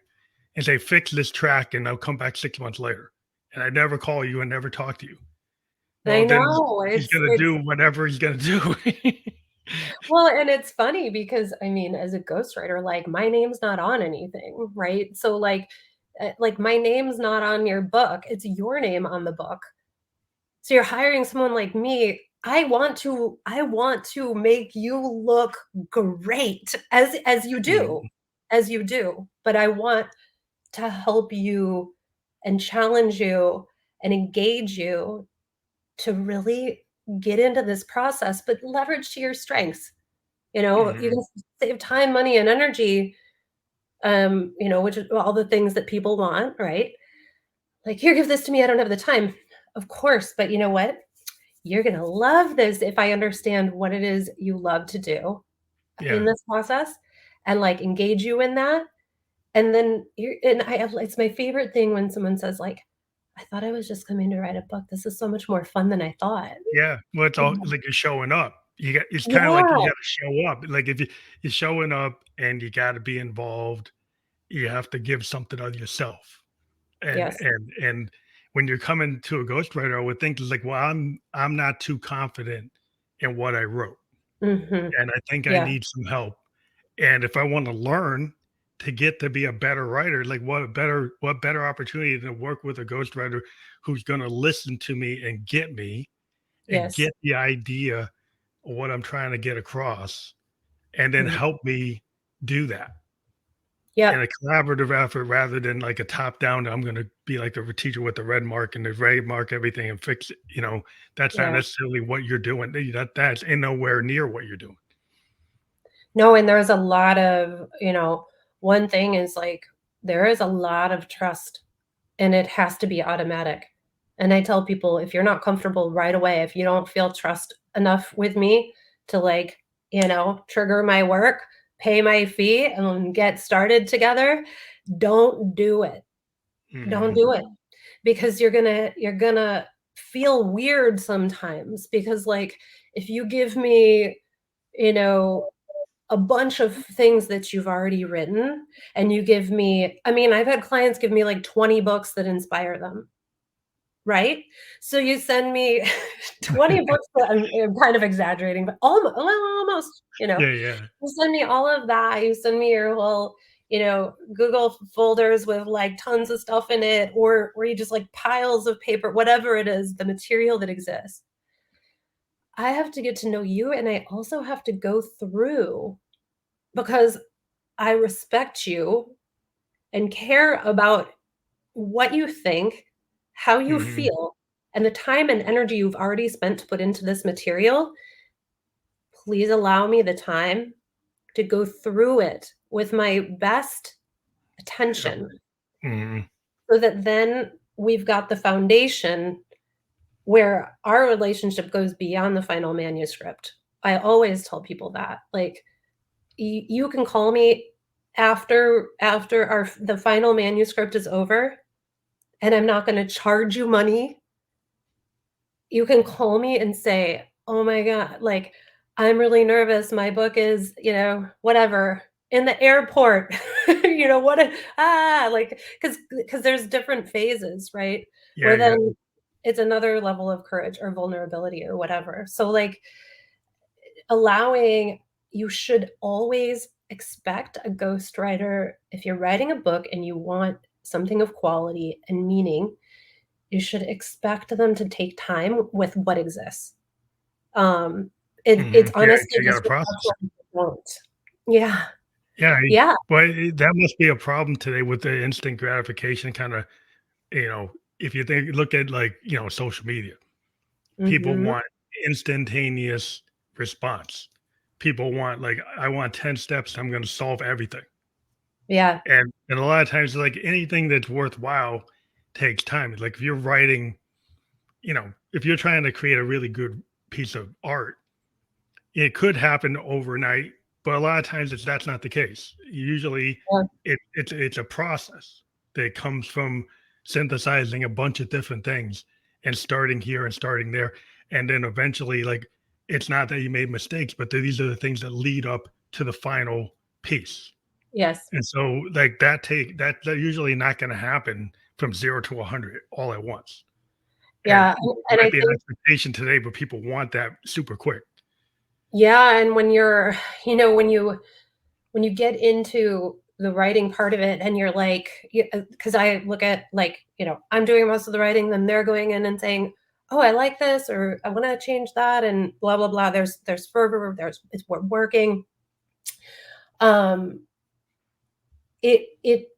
and say, fix this track and I'll come back 6 months later. And I never call you and never talk to you. I Well, then know. he's It's gonna it's do whatever he's gonna do. well, and it's funny because I mean, as a ghostwriter, like my name's not on anything, right? So like my name's not on your book. It's your name on the book. So you're hiring someone like me. I want to make you look great as you do. Mhm, As you do. But I want to help you and challenge you and engage you to really get into this process, but leverage to your strengths. You mhm, can save time, money, and energy, which is all the things that people want, right? Like, here, give this to me. I don't have the time. Of course, but you know what? You're gonna love this if I understand what it is you love to do in yeah, this process and like engage you in that. And then it's my favorite thing when someone says, like, I thought I was just coming to write a book. This is so much more fun than I thought. yeah. Well, it's all like you're showing up. It's kinda like you Yeah. gotta show up. Like, if you're showing up and you gotta be involved, you have to give something of yourself. And Yes. and and when you're coming to a ghostwriter, I would think it's like, well, I'm not too confident in what I wrote, Mhm. and I think I Yeah. need some help. And if I want to learn to get to be a better writer, like what better opportunity than to work with a ghostwriter who's going to listen to me and Yes. get the idea of what I'm trying to get across, and then Mhm. help me do that in Yep. a collaborative effort rather than like a top down. I'm going to be like the teacher with the red mark and the red mark everything and fix it. That's not Yeah. necessarily what you're doing. That's in nowhere near what you're doing. No, and there's a lot of, one thing is like there is a lot of trust and it has to be automatic. And I tell people if you're not comfortable right away, if you don't feel trust enough with me to like, trigger my work, pay my fee and get started together, don't do it. Don't Mhm. do it because you're gonna feel weird sometimes because like if you give me, you know, a bunch of things that you've already written and you give me I mean, I've had clients give me like 20 books that inspire them, right? So you send me 20 books that I'm kind of exaggerating, but almost, Yeah, yeah. you send me all of that, you send me your whole, Google folders with, like, tons of stuff in it, or you just, like, piles of paper, whatever it is, the material that exists. I have to get to know you, and I also have to go through because I respect you and care about what you think, how you Mhm. feel, and the time and energy you've already spent to put into this material. Please allow me the time to go through it with my best Yep. attention Mhm. so that then we've got the foundation where our relationship goes beyond the final manuscript. I always tell people that. Like you can call me after the final manuscript is over and I'm not going to charge you money. You can call me and say, "Oh my god, like, I'm really nervous. My book is, whatever, in the airport." What like, because there's different phases, right? Yeah, Where yeah. then it's another level of courage or vulnerability or whatever. So, like, allowing you should always expect a ghostwriter if you're writing a book and you want something of quality and meaning, you should expect them to take time with what exists. Um, it's Mhm. Yeah, honestly you gotta just process it. reflection won't. Yeah, Yeah, yeah, but that must be a problem today with the instant gratification kinda, if you look at, like, social media, people mhm, want instantaneous response. people want, like, I want 10 steps, I'm going to solve everything. Yeah. And a lot of times, like, anything that's worthwhile takes time. Like if you're writing, if you're trying to create a really good piece of art, it could happen overnight, but a lot of times that's not the case. Usually Yeah. it's a process that comes from synthesizing a bunch of different things and starting here and starting there. And then eventually, like, it's not that you made mistakes, but these are the things that lead up to the final piece. Yes. And so, like, that's usually not going to happen from 0 to 100 all at once. And Yeah. it And I might be an think, expectation today, but people want that super quick. yeah. And when you're, when you get into the writing part of it and you're like, because I look at like, I'm doing most of the writing, then they're going in and saying, oh, I like this, or I want to change that, and blah, blah, blah. There's fervor, we're working. It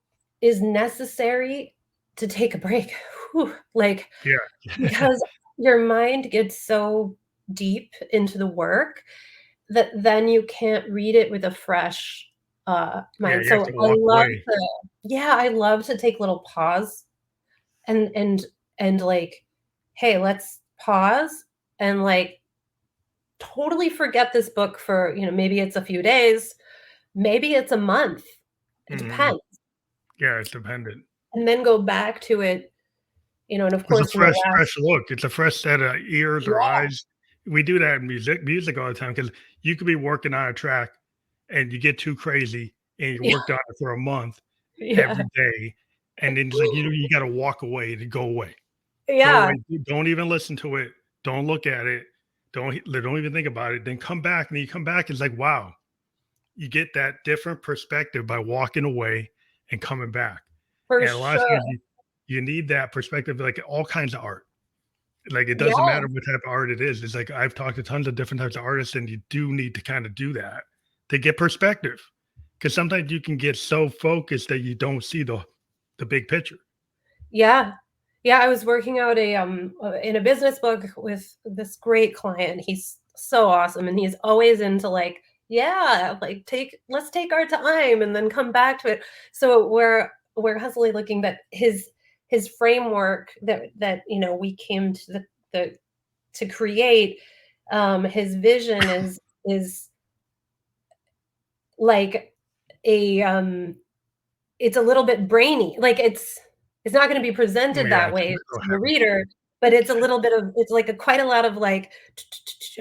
is necessary to take a break. Whew, like, Yeah. because your mind gets so deep into the work that then you can't read it with a fresh Yeah, mind. you have So to walk away. I love to take little pause and like, hey, let's pause and like totally forget this book for, maybe it's a few days, maybe it's a month. It Mhm. depends. Yeah, it's dependent. And then go back to it, and of It's a course in the last. fresh look. It's a fresh set of ears or Yeah, eyes. We do that in music all the time because you could be working on a track and you get too crazy and you yeah, worked on it for a month yeah, every day, and then it's like, you gotta walk away to go away. Go yeah, away. Don't even listen to it. Don't look at it. Don't even think about it. Then come back, and then you come back, it's like, wow, you get that different perspective by walking away and coming back. for And a lot of sure. times you need that perspective, like all kinds of art. Like it doesn't Yeah. matter what type of art it is. It's like I've talked to tons of different types of artists, and you do need to kind of do that to get perspective. Because sometimes you can get so focused that you don't see the big picture. Yeah. Yeah, I was working out in a business book with this great client. He's so awesome, and he's always into like, yeah, like let's take our time and then come back to it. So we're hustily looking, but his framework that we came to the to create, his vision is like a it's a little bit brainy. Like it's not going to be Oh presented yeah, that it's a way little to the heavy. reader, but it's a little bit of it's like quite a lot of like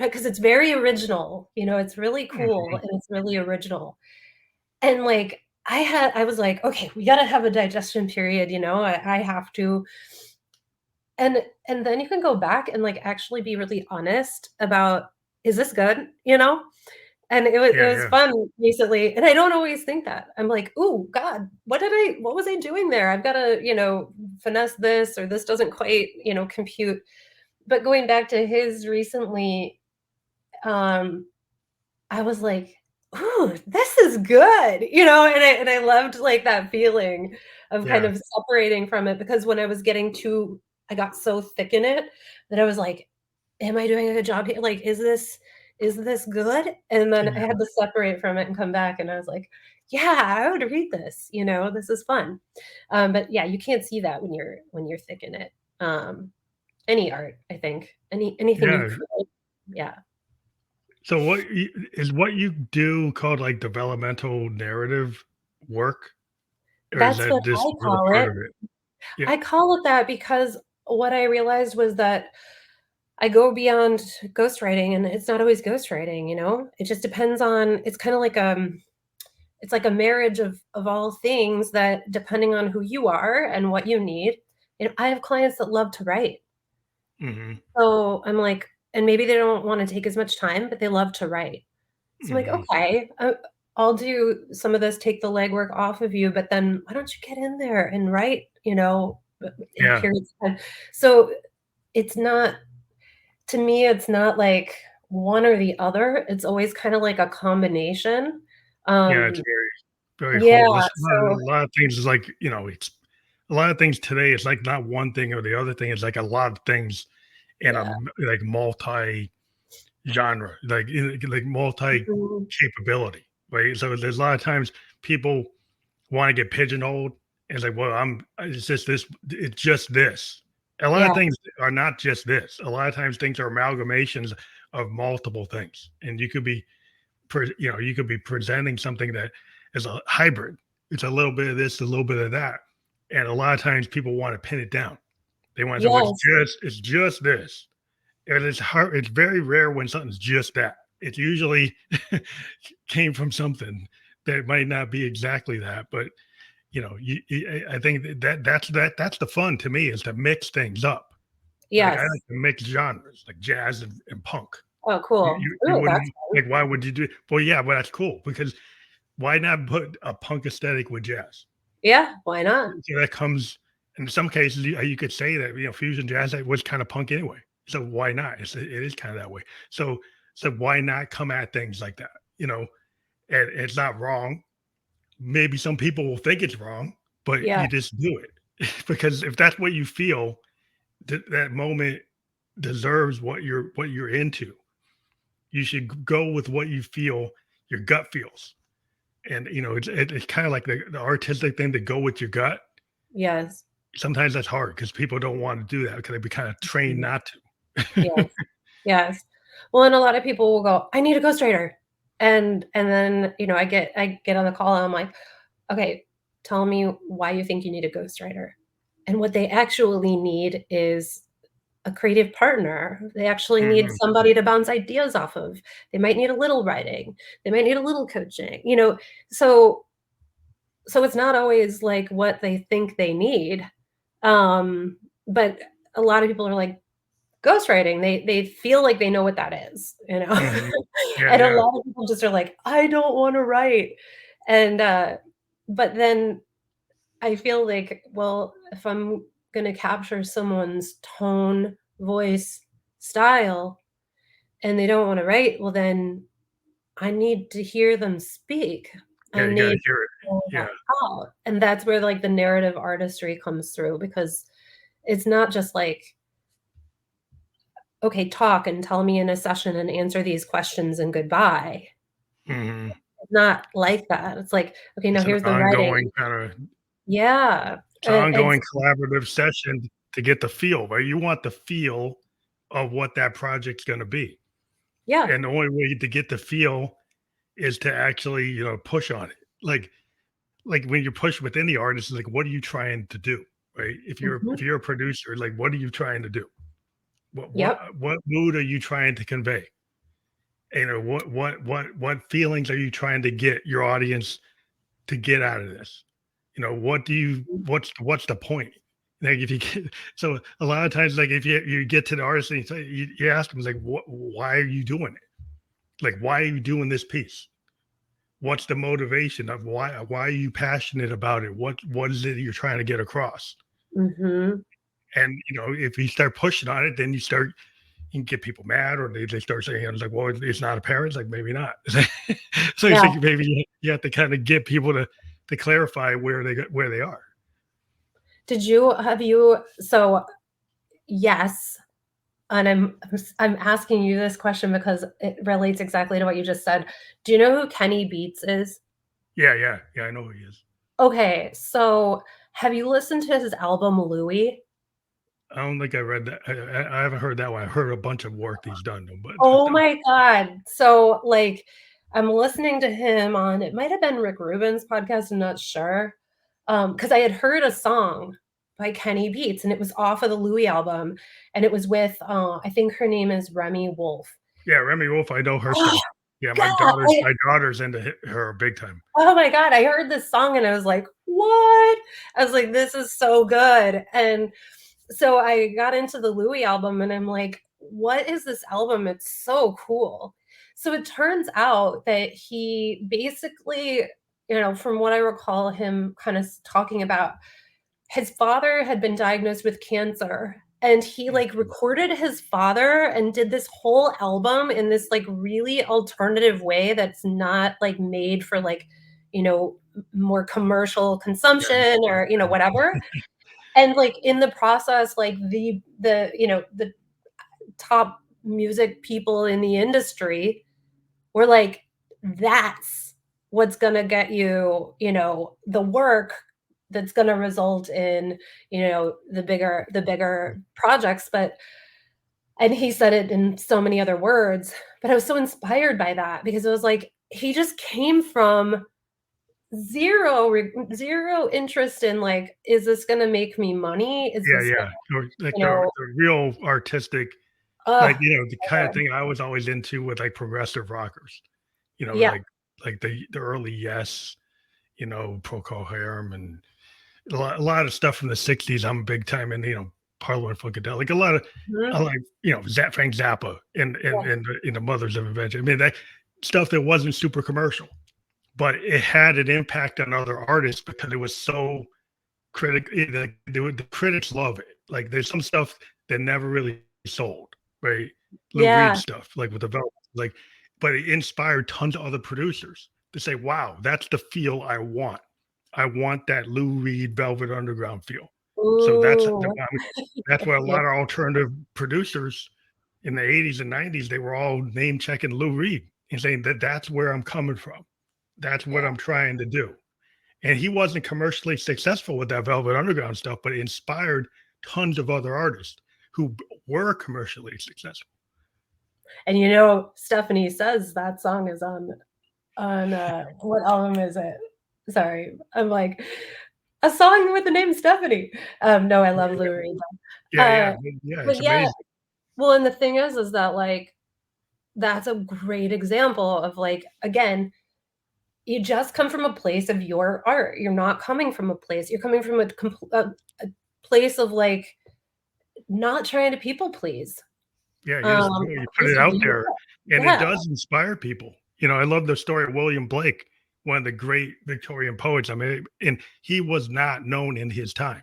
because it's very original. It's really cool Mhm. and it's really original. And like I was like, okay, we got to have a digestion period. I have to. And then you can go back and like actually be really honest about is this good? And it Yeah, was yeah. fun recently, and I don't always think that. I'm like, "Ooh, God, what was I doing there? I've gotta, finesse this or this doesn't quite, compute." But going back to his recently, um, I was like, "Ooh, this is good," and I loved, like, that feeling of kind Yeah. of separating from it because when I got so thick in it that I was like, am I doing a good job here? Like, is this good? And then I Yeah. had to separate from it and come back, and I was like, yeah, I would read this, this is fun. But yeah, you can't see that when you're thick in it. Any art, I think, anything you Yeah. create, yeah. So what you do called like developmental narrative work, or is That's that what just I another call part it. of it? Yeah. I call it that because what I realized was that I go beyond ghostwriting, and it's not always ghostwriting, It just depends on it's kinda like, it's like a marriage of all things that depending on who you are and what you need. I have clients that love to write. Mhm. So I'm like and maybe they don't wanna take as much time, but they love to write. So I'm like, Mhm. "Okay, I'll do some of this, take the legwork off of you, but then why don't you get in there and write, in Yeah. periods of time?" So it's not to me, it's not like one or the other. It's always kinda like a combination. Yeah, it's Um, very yeah, whole. so A lot of things is like, it's a lot of things today, it's like not one thing or the other thing, it's like a lot of things in a yeah. like multi, genre, like multi Mhm. capability, right? So there's a lot of times people want to get pigeonholed. And it's like, well, it's just this, it's just this. A lot Yeah. of things are not just this. A lot of times things are amalgamations of multiple things. And you could be, you could be presenting something that is a hybrid. It's a little bit of this, a little bit of that. And a lot of times people want to pin it down. They want to say, well, Yes. it's just this. And it's hard. It's very rare when something's just that. It usually came from something that might not be exactly that, but I think that's the fun to me is to mix things up. Like I Yes. like to mix genres, like jazz and punk. Oh, You cool. you, you Ooh, that's wouldn't fun. like why would you do? Well, yeah, but that's cool because why not put a punk aesthetic with jazz? Yeah, why not? So that comes in some cases. You could say that fusion jazz that was kind of punk anyway. So why not? It is kind of that way. So why not come at things like that? And it's not wrong. Maybe some people will think it's wrong, but Yeah. you just do it because if that's what you feel, that moment deserves what you're into. You should go with what you feel your gut feels, and it's kind of like the artistic thing to go with your gut. Yes. Sometimes that's hard because people don't want to do that because they be kind of trained Mhm. not to. Yes. Yes. Well, and a lot of people will go, "I need a ghostwriter." And then, I get on the call and I'm like, "Okay, tell me why you think you need a ghostwriter." And what they actually need is a creative partner. They actually need Mhm. somebody to bounce ideas off of. They might need a little writing. They might need a little coaching, so it's not always like what they think they need. Um, but a lot of people are like, ghostwriting, they feel like they know what that is, you know? Mhm. Yeah, And a yeah. lot of people just are like, "I don't wanna write." And, but then I feel like, well, if I'm gonna capture someone's tone, voice, style, and they don't wanna write, well, then I need to hear them speak. I Yeah, you gotta need to hear it. feel Yeah. that out, and that's where, like, the narrative artistry comes through because it's not just like, "Okay, talk and tell me in a session and answer these questions and goodbye." Mhm. It's not like that. It's like, "Okay, now It's an here's the ongoing writing." kinda Yeah, it's an it's ongoing collaborative session to get the feel, right? You want the feel of what that project's gonna be, yeah, and the only way to get the feel is to actually, push on it. Like when you push within the artist, like, what are you trying to do, right? If you're mhm, if you're a producer, like, what are you trying to do? What what yep, what mood are you trying to convey? What feelings are you trying to get your audience to get out of this? What do you mhm, what's the point? Like if you get so a lot of times, like if you get to the artist and you ask them like, why are you doing it? Like, why are you doing this piece? What's the motivation of why are you passionate about it? What is it you're trying to get across? mhm, And if you start pushing on it, then you can get people mad, or they start saying it's like, well, it's not apparent. It's like maybe not. So it's yeah. like maybe you have to kind of get people to clarify where they are. So, yes, and I'm asking you this question because it relates exactly to what you just said. Do you know who Kenny Beats is? Yeah, yeah, yeah. I know who he is. Okay, so have you listened to his album Louie? I don't think I read that. I haven't heard that one. I heard a bunch of work he's done, though, but Oh my god. So, like, I'm listening to him on it might have been Rick Rubin's podcast, I'm not sure. Because I had heard a song by Kenny Beats, and it was off of the Louis album, and it was with, I think her name is Remy Wolf. yeah, Remy Wolf, I know her Oh stuff. Yeah, my god, daughter's my daughter's into her big time. oh my god, I heard this song and I was like, "What?" I was like, "This is so good." And so I got into the Louis album and I'm like, what is this album? It's so cool. So it turns out that he basically, from what I recall him kind of talking about, his father had been diagnosed with cancer and he like Mhm. recorded his father and did this whole album in this like really alternative way that's not like made for like, more commercial Yeah, consumption or, whatever. And, like, in the process, like, the top music people in the industry were like, that's what's going to get you, the work that's going to result in, the bigger projects. And he said it in so many other words, but I was so inspired by that because it was like, he just came from zero interest in like, is this going to make me money? Is Yeah, this yeah. Or like you know, the real artistic, like, uh, the kind of thing I was always into with like progressive rockers, yeah. like the early Yes, Procol Harum and a lot of stuff from the 60s. I'm big time in, Parliament Funkadelic. A lot of I Mhm. like, Frank Zappa and the Mothers of Invention. I mean, that stuff that wasn't super commercial, but it had an impact on other artists because it was so the critics love it. Like there's some stuff that never really sold, right? Lou Reed Yeah. stuff, like with the like, but it inspired tons of other producers to say, "Wow, that's the feel I want. I want that Lou Reed Velvet Underground feel." So Ooh. that's why a Yeah. lot of alternative producers in the 80s and 90s, they were all name checking Lou Reed and saying that that's where I'm coming from. That's what Yeah. I'm trying to do. And he wasn't commercially successful with that Velvet Underground stuff, but it inspired tons of other artists who were commercially successful. And Stephanie says that song is on what album is it? Sorry. I'm like, a song with the name Stephanie. No, I love Lou Reed. Yeah, Uh, yeah, yeah. but It's yeah, amazing. well, and the thing is that like that's a great example of like, again, you just come from a place of your art. You're not coming from a place. You're coming from a place of like not trying to people please. Yeah, you just do it. You A put place it of out being there, and it yeah. does inspire people. I love the story of William Blake, one of the great Victorian poets. I mean, and he was not known in his time.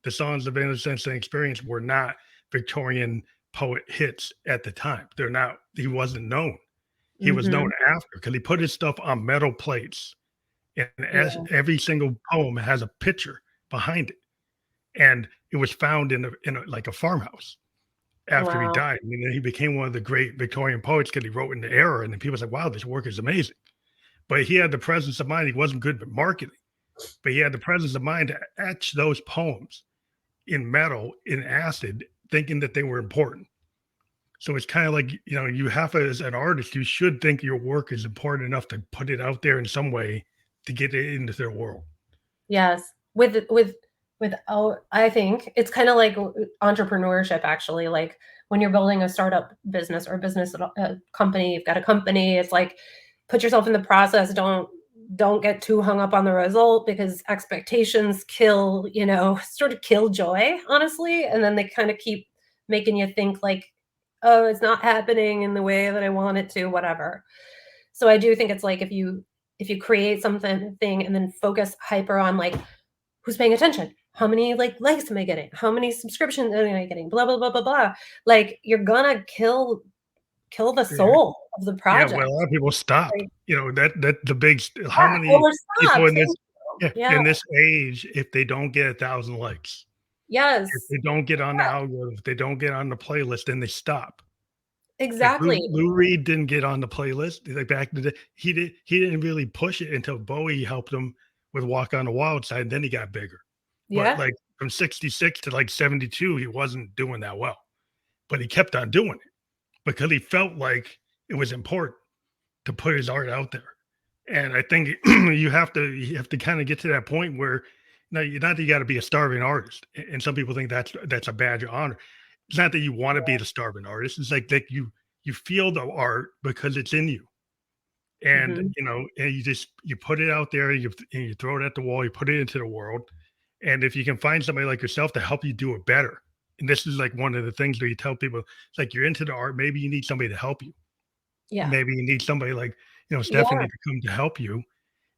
The songs of Innocence and Experience were not Victorian poet hits at the time. They're not. He wasn't known. He was known Mhm. after because he put his stuff on metal plates, and as Yeah. every single poem has a picture behind it, and it was found like a farmhouse after he Wow. died. I mean, he became one of the great Victorian poets because he wrote in the era, and then people was like, "Wow, this work is amazing." But he had the presence of mind. He wasn't good at marketing, but he had the presence of mind to etch those poems in metal in acid, thinking that they were important. So it's kind of like, you have to, as an artist, you should think your work is important enough to put it out there in some way to get it into their world. Yes. Without I think it's kinda like entrepreneurship actually, like, when you're building a startup business or business company, you've got a company, it's like, put yourself in the process, don't get too hung up on the result because expectations kill, sort of kill joy, honestly, and then they kinda keep making you think like, "Oh, it's not happening in the way that I want it to," whatever. So I do think it's like if you create something thing and then focus hyper on like who's paying attention, how many like likes am I getting, how many subscriptions am I getting, blah blah blah blah blah, like you're gonna kill the Yeah, soul of the yeah, well, project. a lot of people stop. Like, That the big how yeah, many or people stop, in thank this you. yeah, Yeah, in this age, if they don't get 1,000 likes, if yes, they don't get on the algorithm, if they don't get on the playlist, then they stop. Like exactly. Lou Reed didn't get on the playlist, like, back in the day. He didn't really push it until Bowie helped him with Walk on the Wild Side, and then he got bigger. But, Yeah, like, from '66 to, like, '72, he wasn't doing that well, but he kept on doing it because he felt like it was important to put his art out there. And I think you have to kinda get to that point where no, not that you gotta be a starving artist, and some people think that's a badge of honor. It's not that you wanna be the starving artist, it's like that you feel the art because it's in you. And, mhm, and you put it out there, and you throw it at the wall, you put it into the world. And if you can find somebody like yourself to help you do it better, and this is like one of the things that you tell people, it's like you're into the art, maybe you need somebody to help you. yeah, Maybe you need somebody like, yeah, Stephanie to come to help you,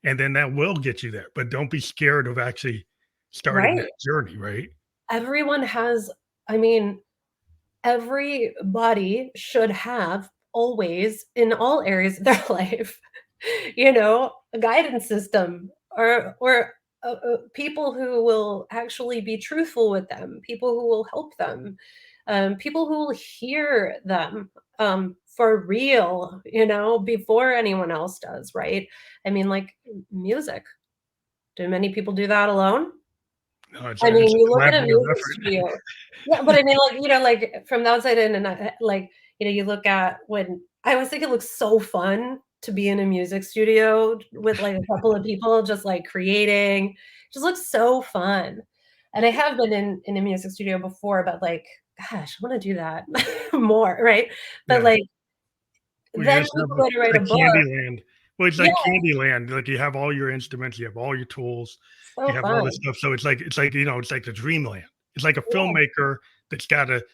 and then that will get you there. But don't be scared of actually starting right. that journey, right? Everyone has, I mean, everybody should have always in all areas of their life, a guidance system or people who will actually be truthful with them, people who will help them. people who will hear them for real, before anyone else does, right? I mean, like music. Do many people do that alone? No, it's I mean, a you look at a collaborative music effort. studio. Yeah, but I mean, like, like from the outside in, and like, you look at when I always think it looks so fun to be in a music studio with like a couple of people just like creating. Just looks so fun. And I have been in a music studio before, but like, gosh, I want to do that more, right? But Yeah. like, We then just have people go to it's write a like book. Candyland. Well, it's Yeah, like Candyland. Like you have all your instruments, you have all your tools, you so have all this fun. stuff. So it's like it's like the dreamland. It's like a Yeah. filmmaker that's got a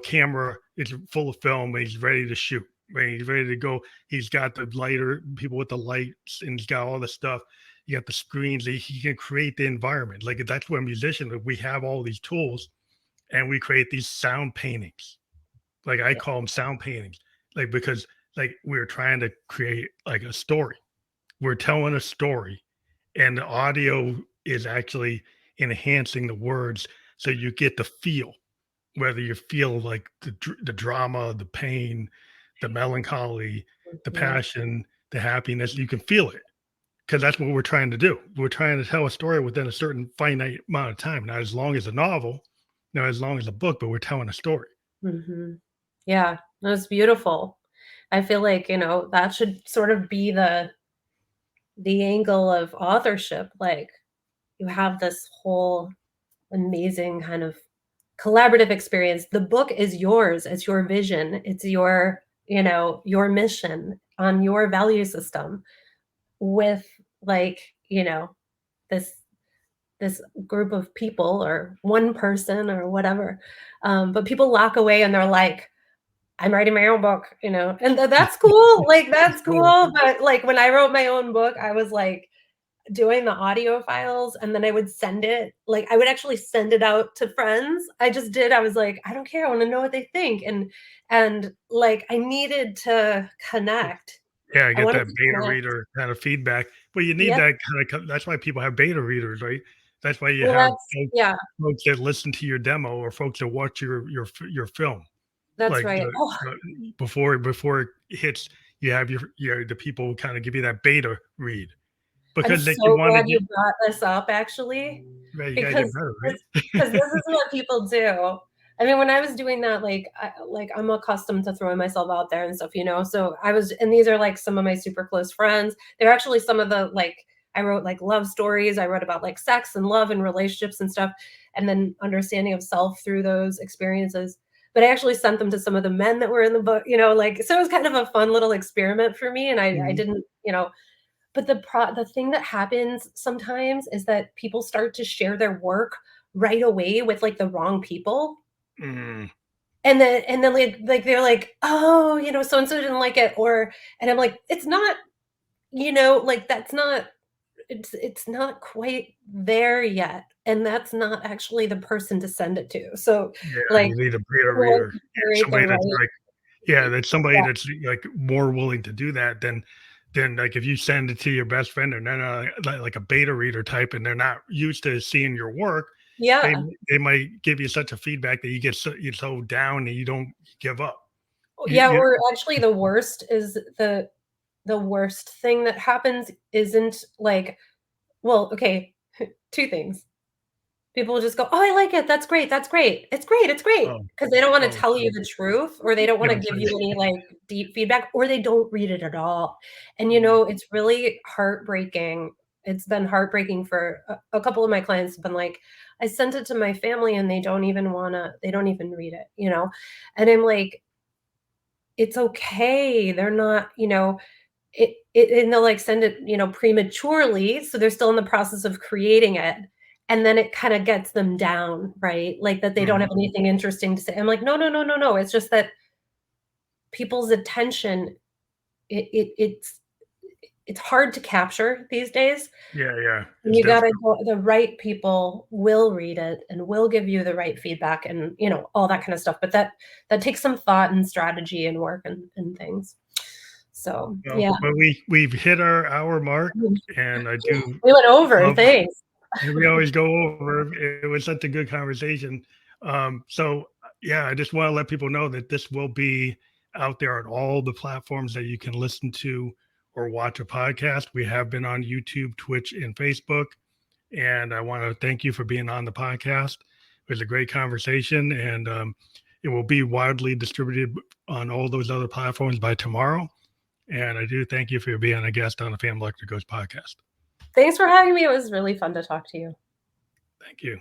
camera. It's full of film, and he's ready to shoot. Right? He's ready to go. He's got the lighter people with the lights, and he's got all the stuff. You got the screens. He can create the environment. Like that's what a musician. We have all these tools, and we create these sound paintings. Like I Yeah. call them sound paintings, like because like we're trying to create like a story. We're telling a story, and the audio is actually enhancing the words, so you get the feel. Whether you feel like the drama, the pain, the melancholy, the Mhm. passion, the happiness, you can feel it because that's what we're trying to do. We're trying to tell a story within a certain finite amount of time, not as long as a novel, not as long as a book, but we're telling a story. Mhm. Yeah, that was beautiful. I feel like, that should sort of be the angle of authorship. Like you have this whole amazing kind of collaborative experience. The book is yours. It's your vision. It's your mission on your value system with like, this this group of people or one person or whatever. But people walk away and they're like, I'm writing my own book, and that's cool. Like, It's that's cool. cool. But like when I wrote my own book, I was like doing the audio files and then I would send it. Like, I would actually send it out to friends. I just did. I was like, I don't care. I want to know what they think. And like, I needed to connect. Yeah, I I get wanted that to beta connect. reader kind of feedback, but you need Yep. that that's why people have beta readers, right? That's why you Well, have that's yeah, folks that listen to your demo or folks that watch your film. that's Like, right. Oh, before it hits, you have the people who kinda give you that beta read I'm because that you so wanna glad get you brought this up actually, right, you gotta get because better, this right? because this is what people do. I mean, when I was doing that, I'm accustomed to throwing myself out there and stuff, so I was and these are, like, some of my super close friends. They're actually some of the, like I wrote, like, love stories. I wrote about, like, sex and love and relationships and stuff, and then understanding of self through those experiences. But I actually sent them to some of the men that were in the book, so it was kind of a fun little experiment for me, and I Mhm. didn't, but the thing that happens sometimes is that people start to share their work right away with, like, the wrong people, Mm, and then, like, they're like, "Oh, so and so didn't like it," and I'm like, "It's not, like, that's not it's not quite there yet, and that's not actually the person to send it to." So, yeah, like, you need a beta people want reader. to Yeah, curate the somebody that's right. like yeah, that's somebody Yeah, that's, like, more willing to do that than, like, if you send it to your best friend and they're not like a beta reader type and they're not used to seeing your work, they yeah. they might give you such a feedback that you're so down and you don't give up. Yeah, You or actually the worst is the worst thing that happens isn't like well, okay, 2 things. People will just go, "Oh, I like it. That's great. That's great. It's great. It's great," oh, because they don't wanna oh, tell you the truth, or they don't yeah, wanna it's give you like any, like, deep feedback, or they don't read it at all. And, mm, it's really heartbreaking. It's been heartbreaking for a couple of my clients have been like, "I sent it to my family, and they don't even read it," And I'm like, "It's okay. They're not," and they'll, like, send it, prematurely, so they're still in the process of creating it, and then it kinda gets them down, right? Like, that they don't have mhm, anything interesting to say. I'm like, "No, no, no, no, no, it's just that people's attention, it's hard to capture these days, yeah, yeah, and it's you gotta difficult. go the right people will read it and will give you the right feedback and, all that kinda stuff, but that takes some thought and strategy and work and things. So, Well, yeah. we've hit our hour mark, and I do We went over, love thanks. and we always go over. It was such a good conversation. So Yeah, I just want to let people know that this will be out there on all the platforms that you can listen to or watch a podcast. We have been on YouTube, Twitch, and Facebook. And I want to thank you for being on the podcast. It was a great conversation, and it will be widely distributed on all those other platforms by tomorrow. And I do thank you for being a guest on the Fan Electric Ghost podcast. Thanks for having me. It was really fun to talk to you. Thank you.